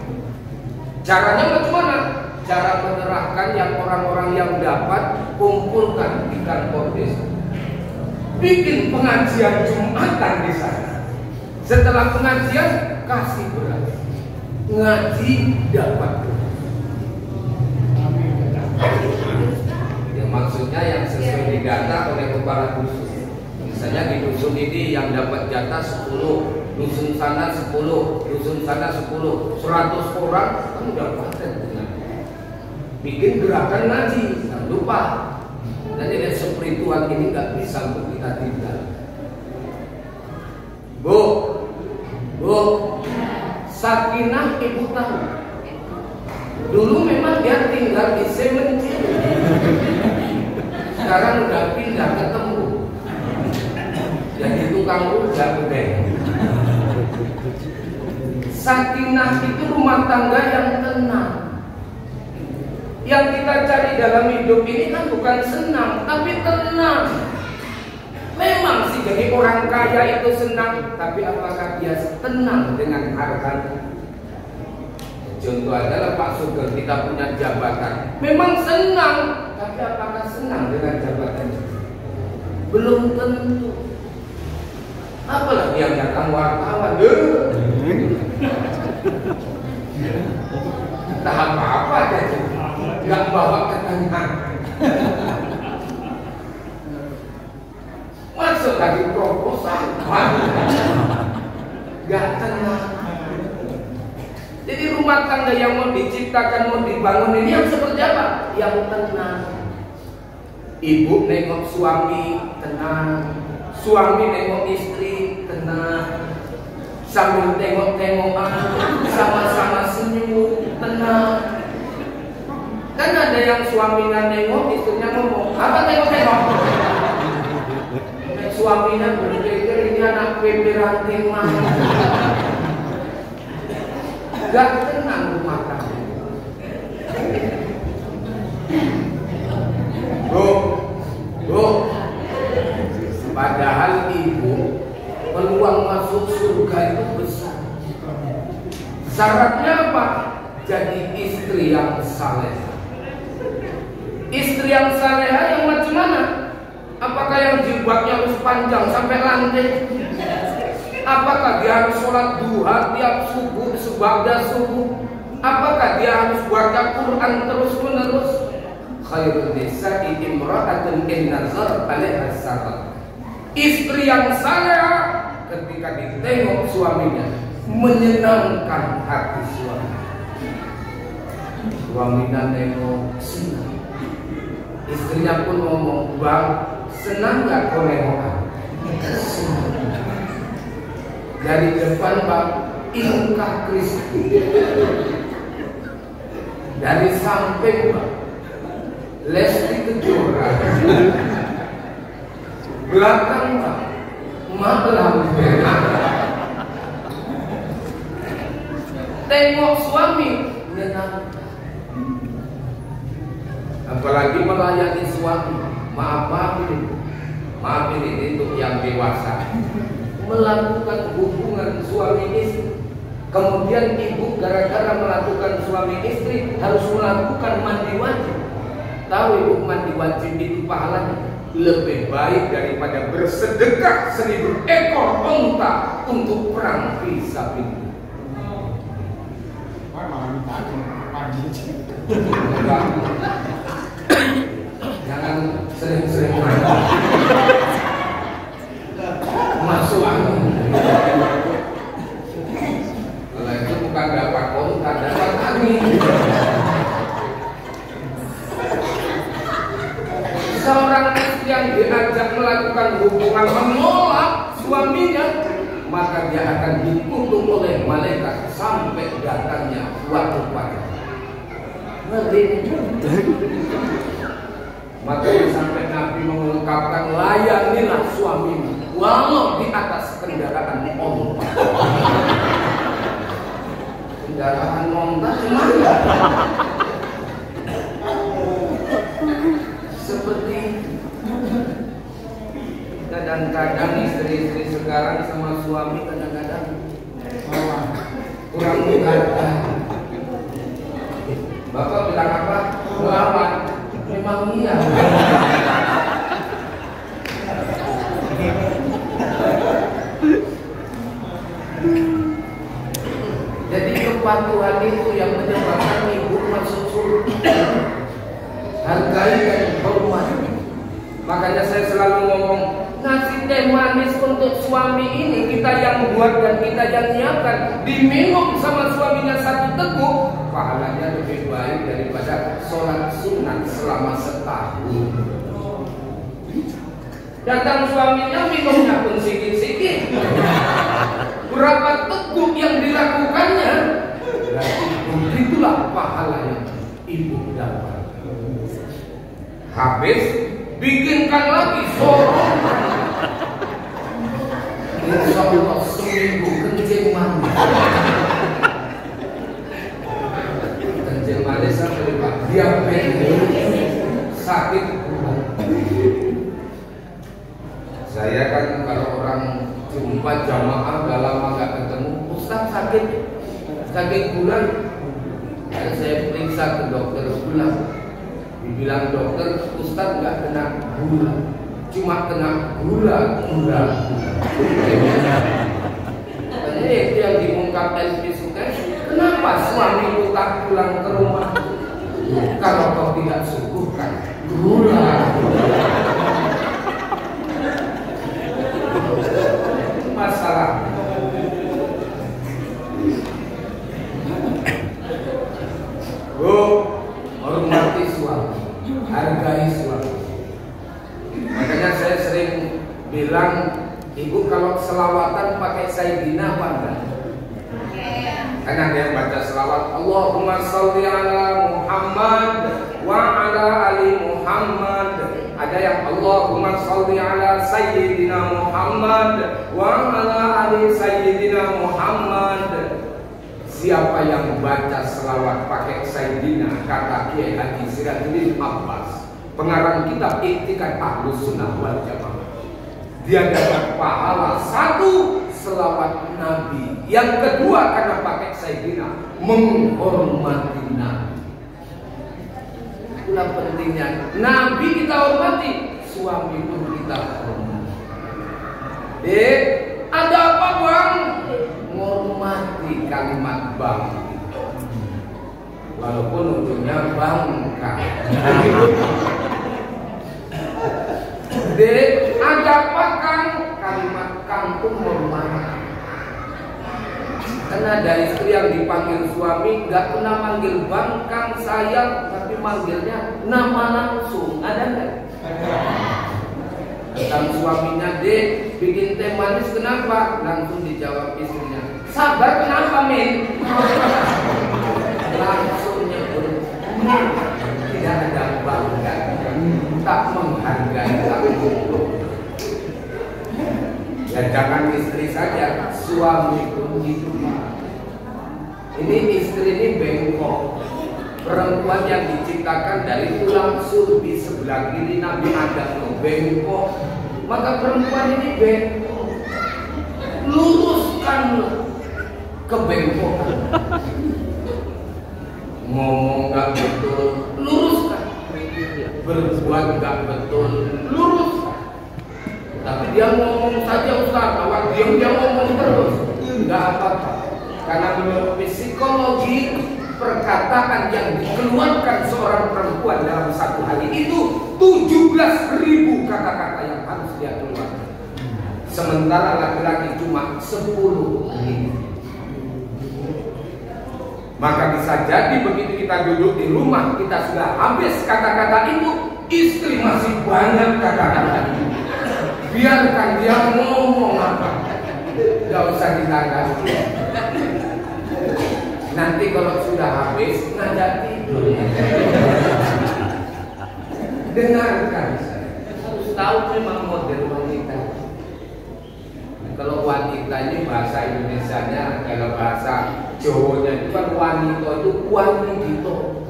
Caranya bagaimana? Cara menyerahkan yang orang-orang yang dapat kumpulkan di kantor desa. Bikin pengajian Jumatan di sana. Setelah pengajian kasih beras. Ngaji dapat. Ya, maksudnya yang sesuai didata oleh kepala dusun. Misalnya di dusun ini yang dapat jatah 10, dusun sana 10, dusun sana 10, 100 orang kan udah paten. Bikin gerakan ngaji, jangan lupa. Dan ini spiritual ini nggak bisa untuk kita tinggal. Bu, Sakinah ibu tahu. Dulu memang dia tinggal di Semencil. Sekarang udah pindah ketemu. Jadi tukang rujak udah. Sakinah itu rumah tangga yang tenang. Yang kita cari dalam hidup ini kan bukan senang, tapi tenang. Memang sih jadi orang kaya itu senang, tapi apakah dia tenang dengan hartanya? Contoh adalah Pak Sugeng, kita punya jabatan. Memang senang, tapi apakah senang dengan jabatannya? Belum tentu. Apalagi yang datang wartawan, entah apa-apa aja, nggak bawa ketenangan. Masuk lagi proposal, nggak tenang. Jadi rumah tangga yang mau diciptakan, mau dibangun ini yang seperti apa? Yang tenang. Ibu nengok suami tenang, suami nengok istri tenang, sambil tengok-tengokan, sama-sama senyum tenang. Kan ada yang suaminya nengok, istrinya ngomong, apa tengok-tengok? Suaminya berpikir ini anak PP ranting mah. Gak tenang rumah tangga. Padahal ibu peluang masuk surga itu besar. Syaratnya apa? Jadi istri yang saleh. Istri yang saleha yang macam mana? Apakah yang jilbabnya harus panjang sampai lantai? Apakah dia harus sholat duha tiap subuh, sebagda subuh? Apakah dia harus baca Quran terus menerus? Khairun nisa'i imra'atun in nazar 'alaiha salat. Istri yang saleh ketika ditengok suaminya menyenangkan hati suami. Suaminya nengok senang. Istrinya pun ngomong, "Bang, senang gak kau nengokan?" Dari depan Bang, Inka Kristi. Dari samping Bang, Lesti Kejora. Belakang Bang, Magelang. Tengok suami menyenangkan. Apalagi melayani suami. Maaf ini untuk yang dewasa. Melakukan hubungan suami istri Kemudian ibu gara-gara melakukan suami istri harus melakukan mandi wajib. Tahu ibu mandi wajib itu pahalanya lebih baik daripada bersedekah 1000 ekor onta untuk perang fisabilillah. Jangan sering-sering masuk angin. Kalau itu bukan dapat onta, dapat angin. Seorang istri yang diajak melakukan hubungan menolak suaminya, maka dia akan dikutuk oleh malaikat sampai datangnya waktu pagi. Maka sampai Nabi mengungkapkan, layanilah suamimu walau di atas kendaraan onta. Kendaraan onta gimana? Seperti kadang-kadang istri-istri sekarang sama suami kadang-kadang kurang mengerti. Bapak bilang apa? Melawan. Memang iya. Jadi kepatuhan itu yang menyebabkan ibu masuk surga. Hargai dan hormati. Makanya saya selalu ngomong, ngasih teh manis untuk suami ini kita yang buat dan kita yang nyiapkan, diminum sama suaminya 1 teguk, pahalanya lebih baik daripada sholat sunat selama setahun. Datang suaminya minumnya pun sikit-sikit. Berapa teguk yang dilakukannya, berarti begitulah pahala yang ibu dapat. Habis bikinkan lagi sorong. Insya Allah seminggu kencing manis. Kencing manis sampai Pak diabetes, sakit gula. Saya kan kalau orang jumpa jamaah udah lama gak ketemu, Ustaz sakit gula. Dan saya periksa ke dokter gula. Dibilang dokter, Ustaz nggak kena gula, cuma kena gula. Jadi itu yang diungkap LP Sukses, kenapa suamimu tak pulang ke rumah kalau kau tidak suguhkan gula? Masalah. Hormati suami, hargai suami. Makanya saya sering bilang, ibu kalau selawatan pakai Sayyidina apa enggak? Kan ada yang baca selawat, Allahumma sholli ala Muhammad wa ala ali Muhammad. Ada yang Allahumma sholli ala Sayyidina Muhammad wa ala ali Sayyidina Muhammad. Siapa yang baca selawat pakai Sayyidina, kata Kiai Haji Sirajuddin Abbas, pengarang kitab Iktiqad Ahlus Sunnah wal Jamaah, dia dapat pahala 1 selawat Nabi, yang kedua karena pakai Sayyidina menghormati Nabi. Itulah pentingnya Nabi kita hormati, suami pun kita hormati. Ada apa bang? Menghormati kalimat bang, walaupun ujungnya bangka. Ada apa kang? Kalimat kang pun menghormati. Karena ada istri yang dipanggil suami nggak pernah manggil bang, kang, sayang, tapi manggilnya nama langsung. Ada nggak? Datang suaminya, dek, bikin teh manis kenapa? Langsung dijawab istrinya, sabar kenapa Min? Langsung nyebut, tidak ada bangga, tak menghargai, tak mengutuk. Ya jangan istri saja, suami pun gitu. Ini istri ini bengkok, perempuan yang diciptakan dari tulang sulbi sebelah kiri Nabi Adam bengkok, maka perempuan ini bengkok. Luruskan kebengkokan. Ngomong nggak betul, luruskan. Berbuat nggak betul, luruskan. Tapi dia ngomong saja Ustaz, awak diam dia ngomong terus, nggak apa-apa. Karena menurut psikologi, perkataan yang dikeluarkan seorang perempuan dalam satu hari itu 17.000 kata-kata yang harus dia keluarkan. Sementara laki-laki cuma 10.000. Maka bisa jadi begitu kita duduk di rumah, kita sudah habis kata-kata itu, istri masih banyak kata-kata. Biarkan dia ngomong apa, gak usah ditanggapi. Nanti kalau sudah habis, ngajak tidur. Dengarkan, harus tahu memang model wanita. Kalau wanita ini bahasa Indonesianya, kalau bahasa Jawanya itu kan wanita itu wanito.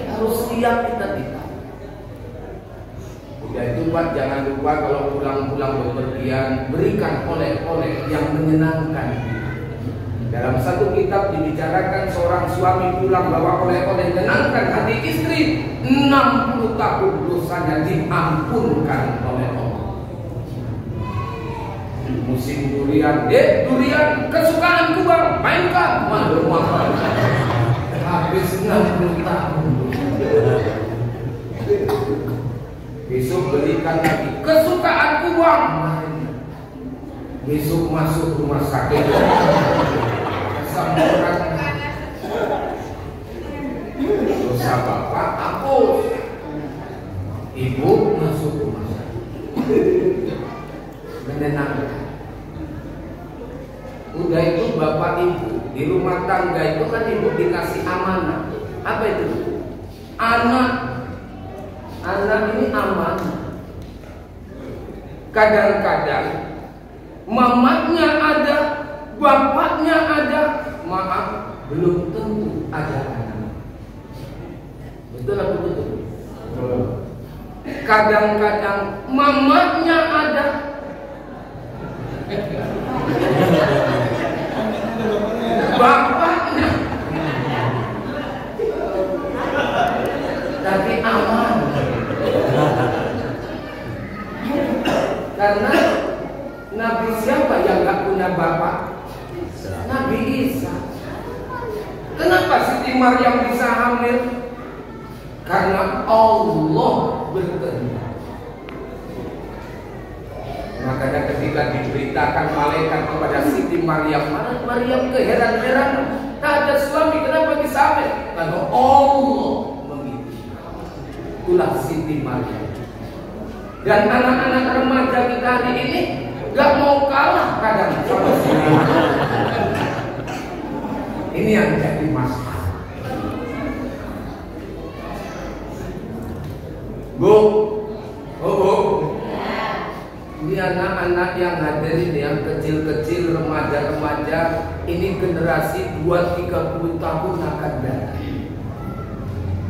Harus siap kita tidak. Udah itu Pak, jangan lupa kalau pulang-pulang bepergian, berikan oleh-oleh yang menyenangkan. Dalam satu kitab dibicarakan seorang suami pulang bawa oleh-oleh menyenangkan hati istri, 60 tahun dosanya diampunkan oleh Allah. Musim durian, durian kesukaanku bang, mainkan, malu mahal. Habis 60 tahun. Besok belikan lagi, kesukaanku bang. Besok masuk rumah sakit. Samburan dosa bapak hapus, ibu masuk rumah sakit. Menenangkan. Udah itu bapak ibu di rumah tangga itu kan ibu dikasih amanah. Apa itu? Anak ini amanah. Kadang-kadang mamanya ada, bapaknya ada, maaf belum tentu ada anak. Betul atau betul? Kadang-kadang mamanya ada, bapaknya tapi aman. Karena Nabi siapa yang gak punya bapak? Nabi Isa. Kenapa Siti Maryam bisa hamil? Karena Allah berkehendak. Makanya ketika diberitakan malaikat kepada Siti Maryam, Maryam keheran-heran, tak ada suami, kenapa bisa hamil? Karena Allah mengizinkan. Itulah Siti Maryam. Dan anak-anak remaja kita hari ini gak mau kalah kadang sama Siti Maryam. Ini yang jadi masalah. Bu, ini anak-anak yang hadirin yang kecil-kecil, remaja-remaja, ini generasi 2-30 tahun akan datang.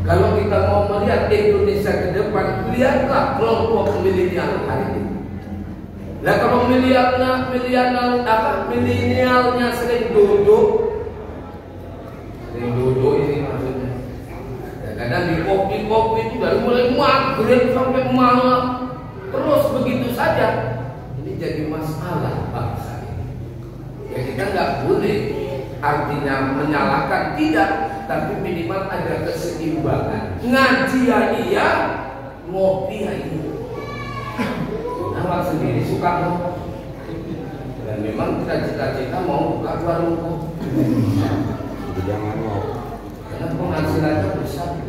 Kalau kita mau melihat Indonesia ke depan, lihatlah kelompok milenial hari ini. Nah kalau milenialnya sering duduk ini maksudnya. Kadang di kopi itu dari mulai maghrib sampai malam, terus begitu saja. Ini jadi masalah bangsa ini. Ya kita nggak boleh artinya menyalahkan, tidak, tapi minimal ada keseimbangan. Ngaji ya iya, ngopi ya iya. Awak sendiri suka ngopi. Dan memang kita cita-cita mau buka warung kopi. Jangan ngopi. Karena penghasilannya besar.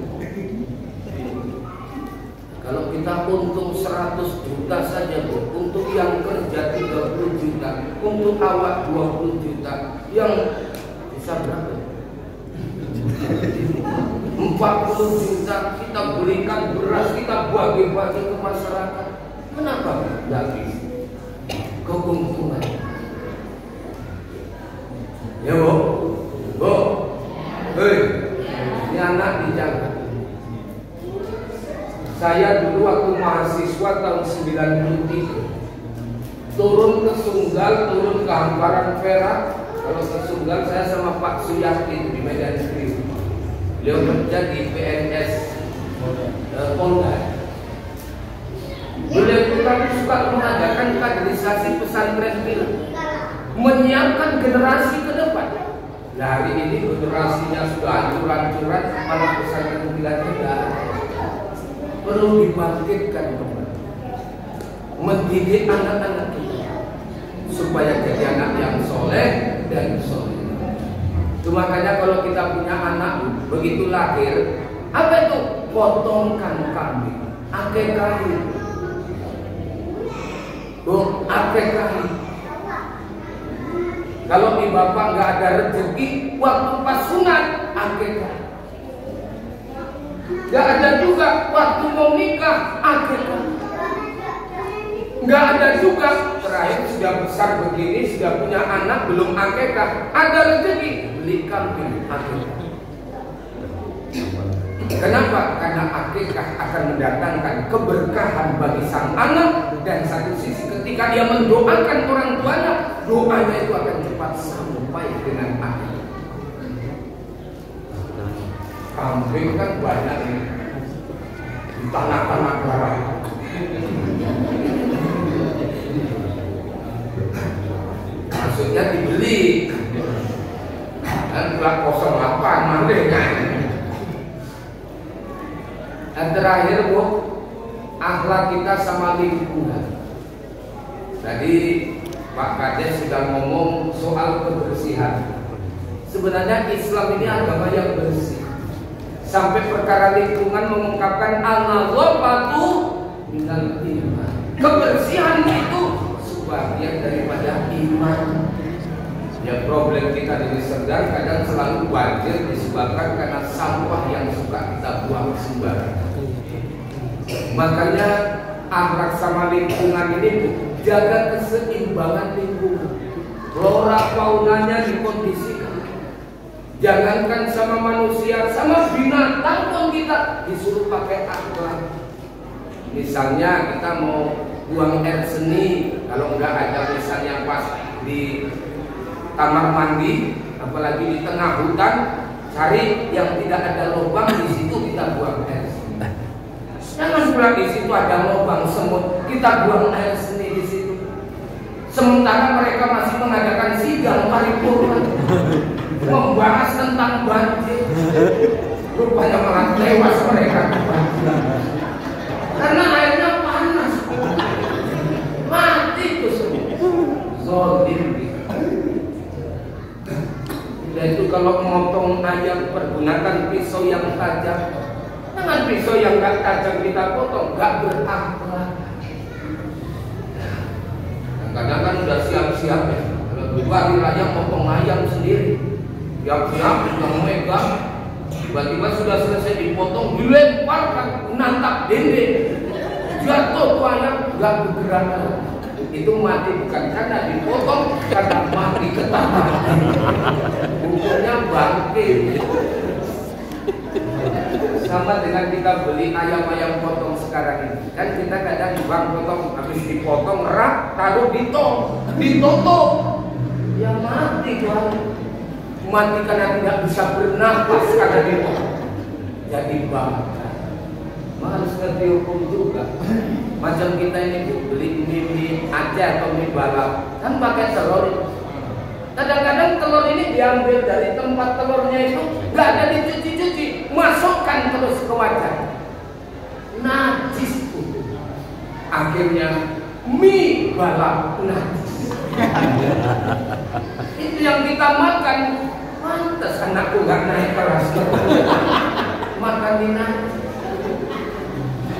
Kalau kita untung 100 juta saja, Bu, untuk yang kerja 30 juta, untuk awak 20 juta, yang bisa berapa? 40 juta kita berikan beras, kita bagi-bagi ke masyarakat. Kenapa tidak bisa? Keuntungan. Ya Bu, hei, ini anak dijaga. Saya dulu waktu mahasiswa tahun 93 turun ke Sunggal, turun ke Hamparan Perak, Kalau ke Sunggal saya sama Pak Suyati di Medan Negeri. Beliau kerja di PNS Polda. Beliau itu kan suka mengadakan kaderisasi pesantren film, menyiapkan generasi ke depan. Nah, hari ini generasinya sudah hancur-hancuran, malah pesantren filmnya tidak ada. Perlu dibangkitkan kembali, mendidik anak-anak kita supaya jadi anak yang soleh dan soleh. Itu makanya kalau kita punya anak begitu lahir, apa itu? Potongkan kambing, akekahi. Akekahi. Kalau di bapak nggak ada rezeki, waktu pas sunat akekahi. Nggak ada juga waktu mau nikah akekahi. Nggak ada juga terakhir sudah besar begini, sudah punya anak belum akekah, ada rezeki beli kambing akekah. Kenapa? Karena akekah akan mendatangkan keberkahan bagi sang anak, dan satu sisi ketika dia mendoakan orang tuanya, doanya itu akan cepat sampai dengan akhir. Kambing kan banyak nih di tanah-tanah barat. Maksudnya dibeli dan plat 08 mandeknya. Dan terakhir Bu, akhlak kita sama lingkungan. Tadi Pak Kades sudah ngomong soal kebersihan. Sebenarnya Islam ini agama yang bersih. Sampai perkara lingkungan mengungkapkan an-nadhafatu minal iman. Kebersihan itu bagian daripada iman. Ya, problem kita di Serdang kadang selalu banjir disebabkan karena sampah yang suka kita buang sembarangan. Makanya akhlak sama lingkungan ini jaga keseimbangan lingkungan. Flora faunanya dikondisikan. Jangankan sama manusia, sama binatang pun kita disuruh pakai akhlak. Misalnya kita mau buang air seni, kalau enggak ada misalnya pas di kamar mandi, apalagi di tengah hutan, cari yang tidak ada lubang, di situ kita buang air seni. Jangan pula di situ ada lubang semut, kita buang air seni di situ. Sementara mereka masih mengadakan sidang paripurna, membahas tentang banjir. Rupanya malah tewas mereka karena airnya panas. Mati itu semua. Zolim. Dan itu kalau memotong ayam pergunakan pisau yang tajam. Dengan pisau yang gak tajam kita potong, gak berakhlak. Kadang kan udah siap-siap ya. Kalau dulu hari raya potong ayam sendiri, siap-siap sudah memegang. Tiba-tiba sudah selesai dipotong, dilemparkan, menantap dinding. Jatuh tuh ayam, gak bergerak. Itu mati bukan karena dipotong, karena mati ketakutan. Hukumnya bangkit. Sama dengan kita beli ayam-ayam potong sekarang ini. Kan kita kadang bang potong, habis dipotong rak, taruh di tong, ditutup. Ya mati tuh. Mati karena tidak bisa bernapas karena dipotong. Jadi bangga. Harus ngerti hukum juga. Macam kita ini beli mie Aceh atau mie balap, kan pakai telur. Kadang-kadang telur ini diambil dari tempat telurnya itu, nggak ada dicuci-cuci, masukkan terus ke wajan. Najis itu. Akhirnya mie balap najis. Itu yang kita makan. Pantas anakku nggak naik kelas. Makan mie najis.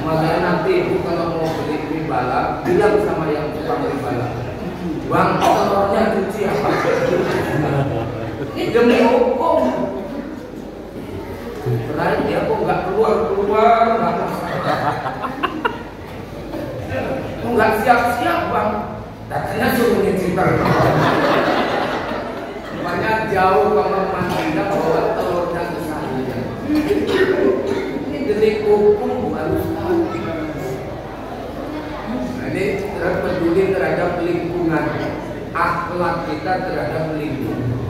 Makanya nanti ibu kalau mau beli mie balap, bilang sama yang tukang mie balap, bang, telurnya cuci apa? Ini demi hukum. Terakhir dia kok nggak keluar, nggak nggak siap-siap bang, katanya suruh nyicip. Makanya jauh kamar mandinya bawa telurnya ke sana. Ini delik hukum harus tahu. Ini peduli terhadap lingkungan, akhlak kita terhadap lingkungan.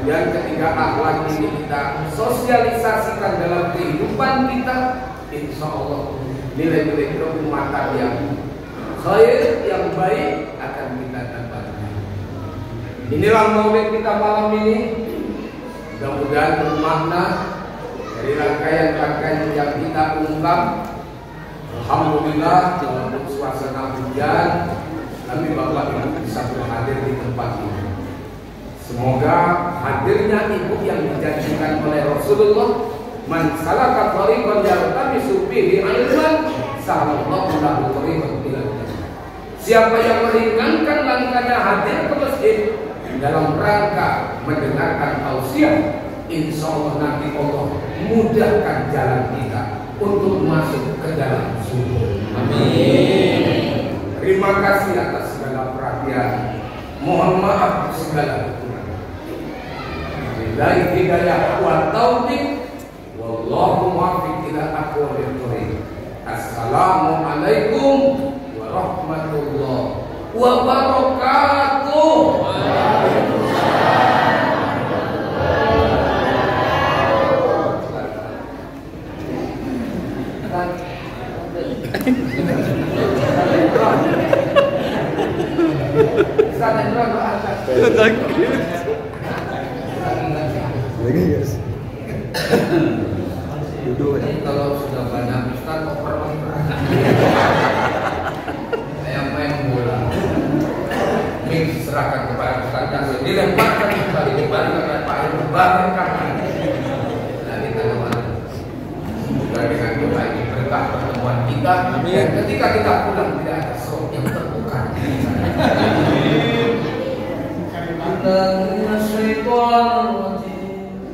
Mudah-mudahan ketika akhlak ini kita sosialisasikan dalam kehidupan kita, insya Allah nilai-nilai keumatan yang khair, yang baik akan kita dapatkan. Inilah maulid kita malam ini. Mudah-mudahan bermakna dari rangkaian-rangkaian yang kita ungkap. Alhamdulillah dalam suasana hujan, kami Bapak Ibu bisa berhadir di tempat ini. Semoga hadirnya ibu yang dijanjikan oleh Rasulullah, man salaka thariqan yaltamisu fihi ilman sahalallahu lahu thariqan ilal jannah. Siapa yang meringankan langkahnya hadir ke masjid dalam rangka mendengarkan tausiah, insya Allah nanti Allah mudahkan jalan kita untuk masuk ke dalam surga. Amin. Terima kasih atas segala perhatian. Mohon maaf segala kekurangan. Billahi hidayah wa taufik. Wallahu muwaffiq ila aqwamit thoriq. Assalamualaikum warahmatullahi wabarakatuh. Lagi guys. Kalau sudah banyak Ustaz oper saya main bola. Mix serahkan kepada Ustaz yang dilemparkan kembali kepada Pak Ibu Barangkan. Nah kita kemana? Semoga dengan doa ini berkah pertemuan kita. Dan ketika kita pulang tidak ada shock yang terbuka.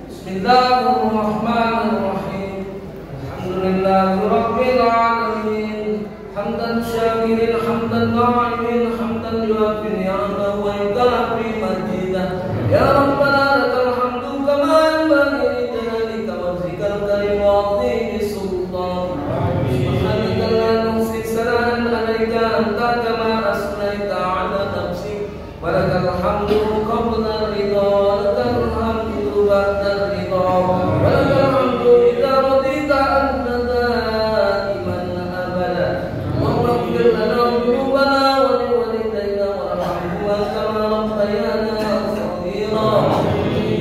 Bismillahirrahmanirrahim. Alhamdulillahirabbil alamin. Hamdan syakirin, hamdan na'imin, hamdan yuafi ni'amahu wa yukafi majidah. Ya Rabbana lakal hamdu kama yanbaghi li jalalika wajhikal karim wa 'azimi sultan. Subhanaka la nuhsi sana'an 'alaika anta kama asnaita 'ala nafsik. Wa lakal hamdu qabla ridha, lakal hamdu ba'da ridha, wa lakal hamdu idza radita anta daiman abada. Allahumma ighfir lana dhunubana wa liwalidayna warhamhuma kama rabbayana shaghira.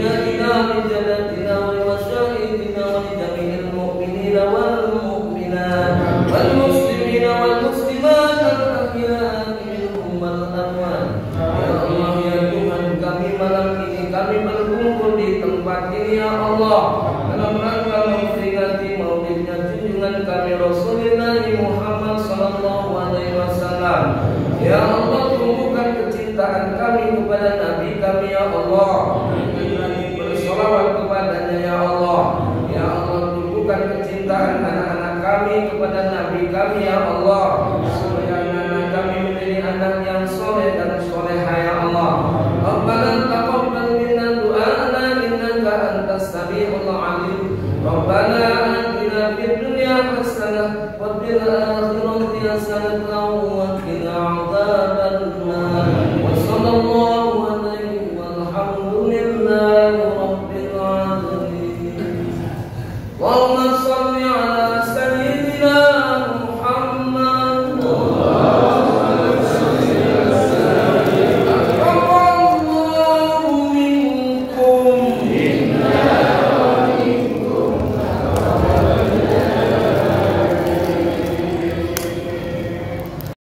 Ya ilahi jalatina wa liwasyahidina wa lijami'il mu'minina wal mu'minat wal muslimina wal muslimat al-ahya'i minhum wal amwat. Ya Allah, ya Tuhan kami, malam ini kami berkumpul di tempat ini ya Allah, dalam rangka memperingati maulidnya junjungan kami Rasulullah Muhammad sallallahu alaihi wasallam. Ya Allah, tumbuhkan kecintaan kami kepada Nabi kami ya Allah, kami bersolawat kepadanya ya Allah. Ya Allah, tumbuhkan kecintaan anak-anak kami kepada Nabi kami ya Allah, supaya anak-anak kami menjadi anak yang soleh dan soleha ya Allah. Rabbana taqabbal minna du'ana innaka antas samiul alim. Rabbana atina fid dunya hasanah wa fil akhirati hasanah wa qina adzabannar. Wa sallallahu alaihi walhamdulillahi rabbil alamin. Allahumma shalli ala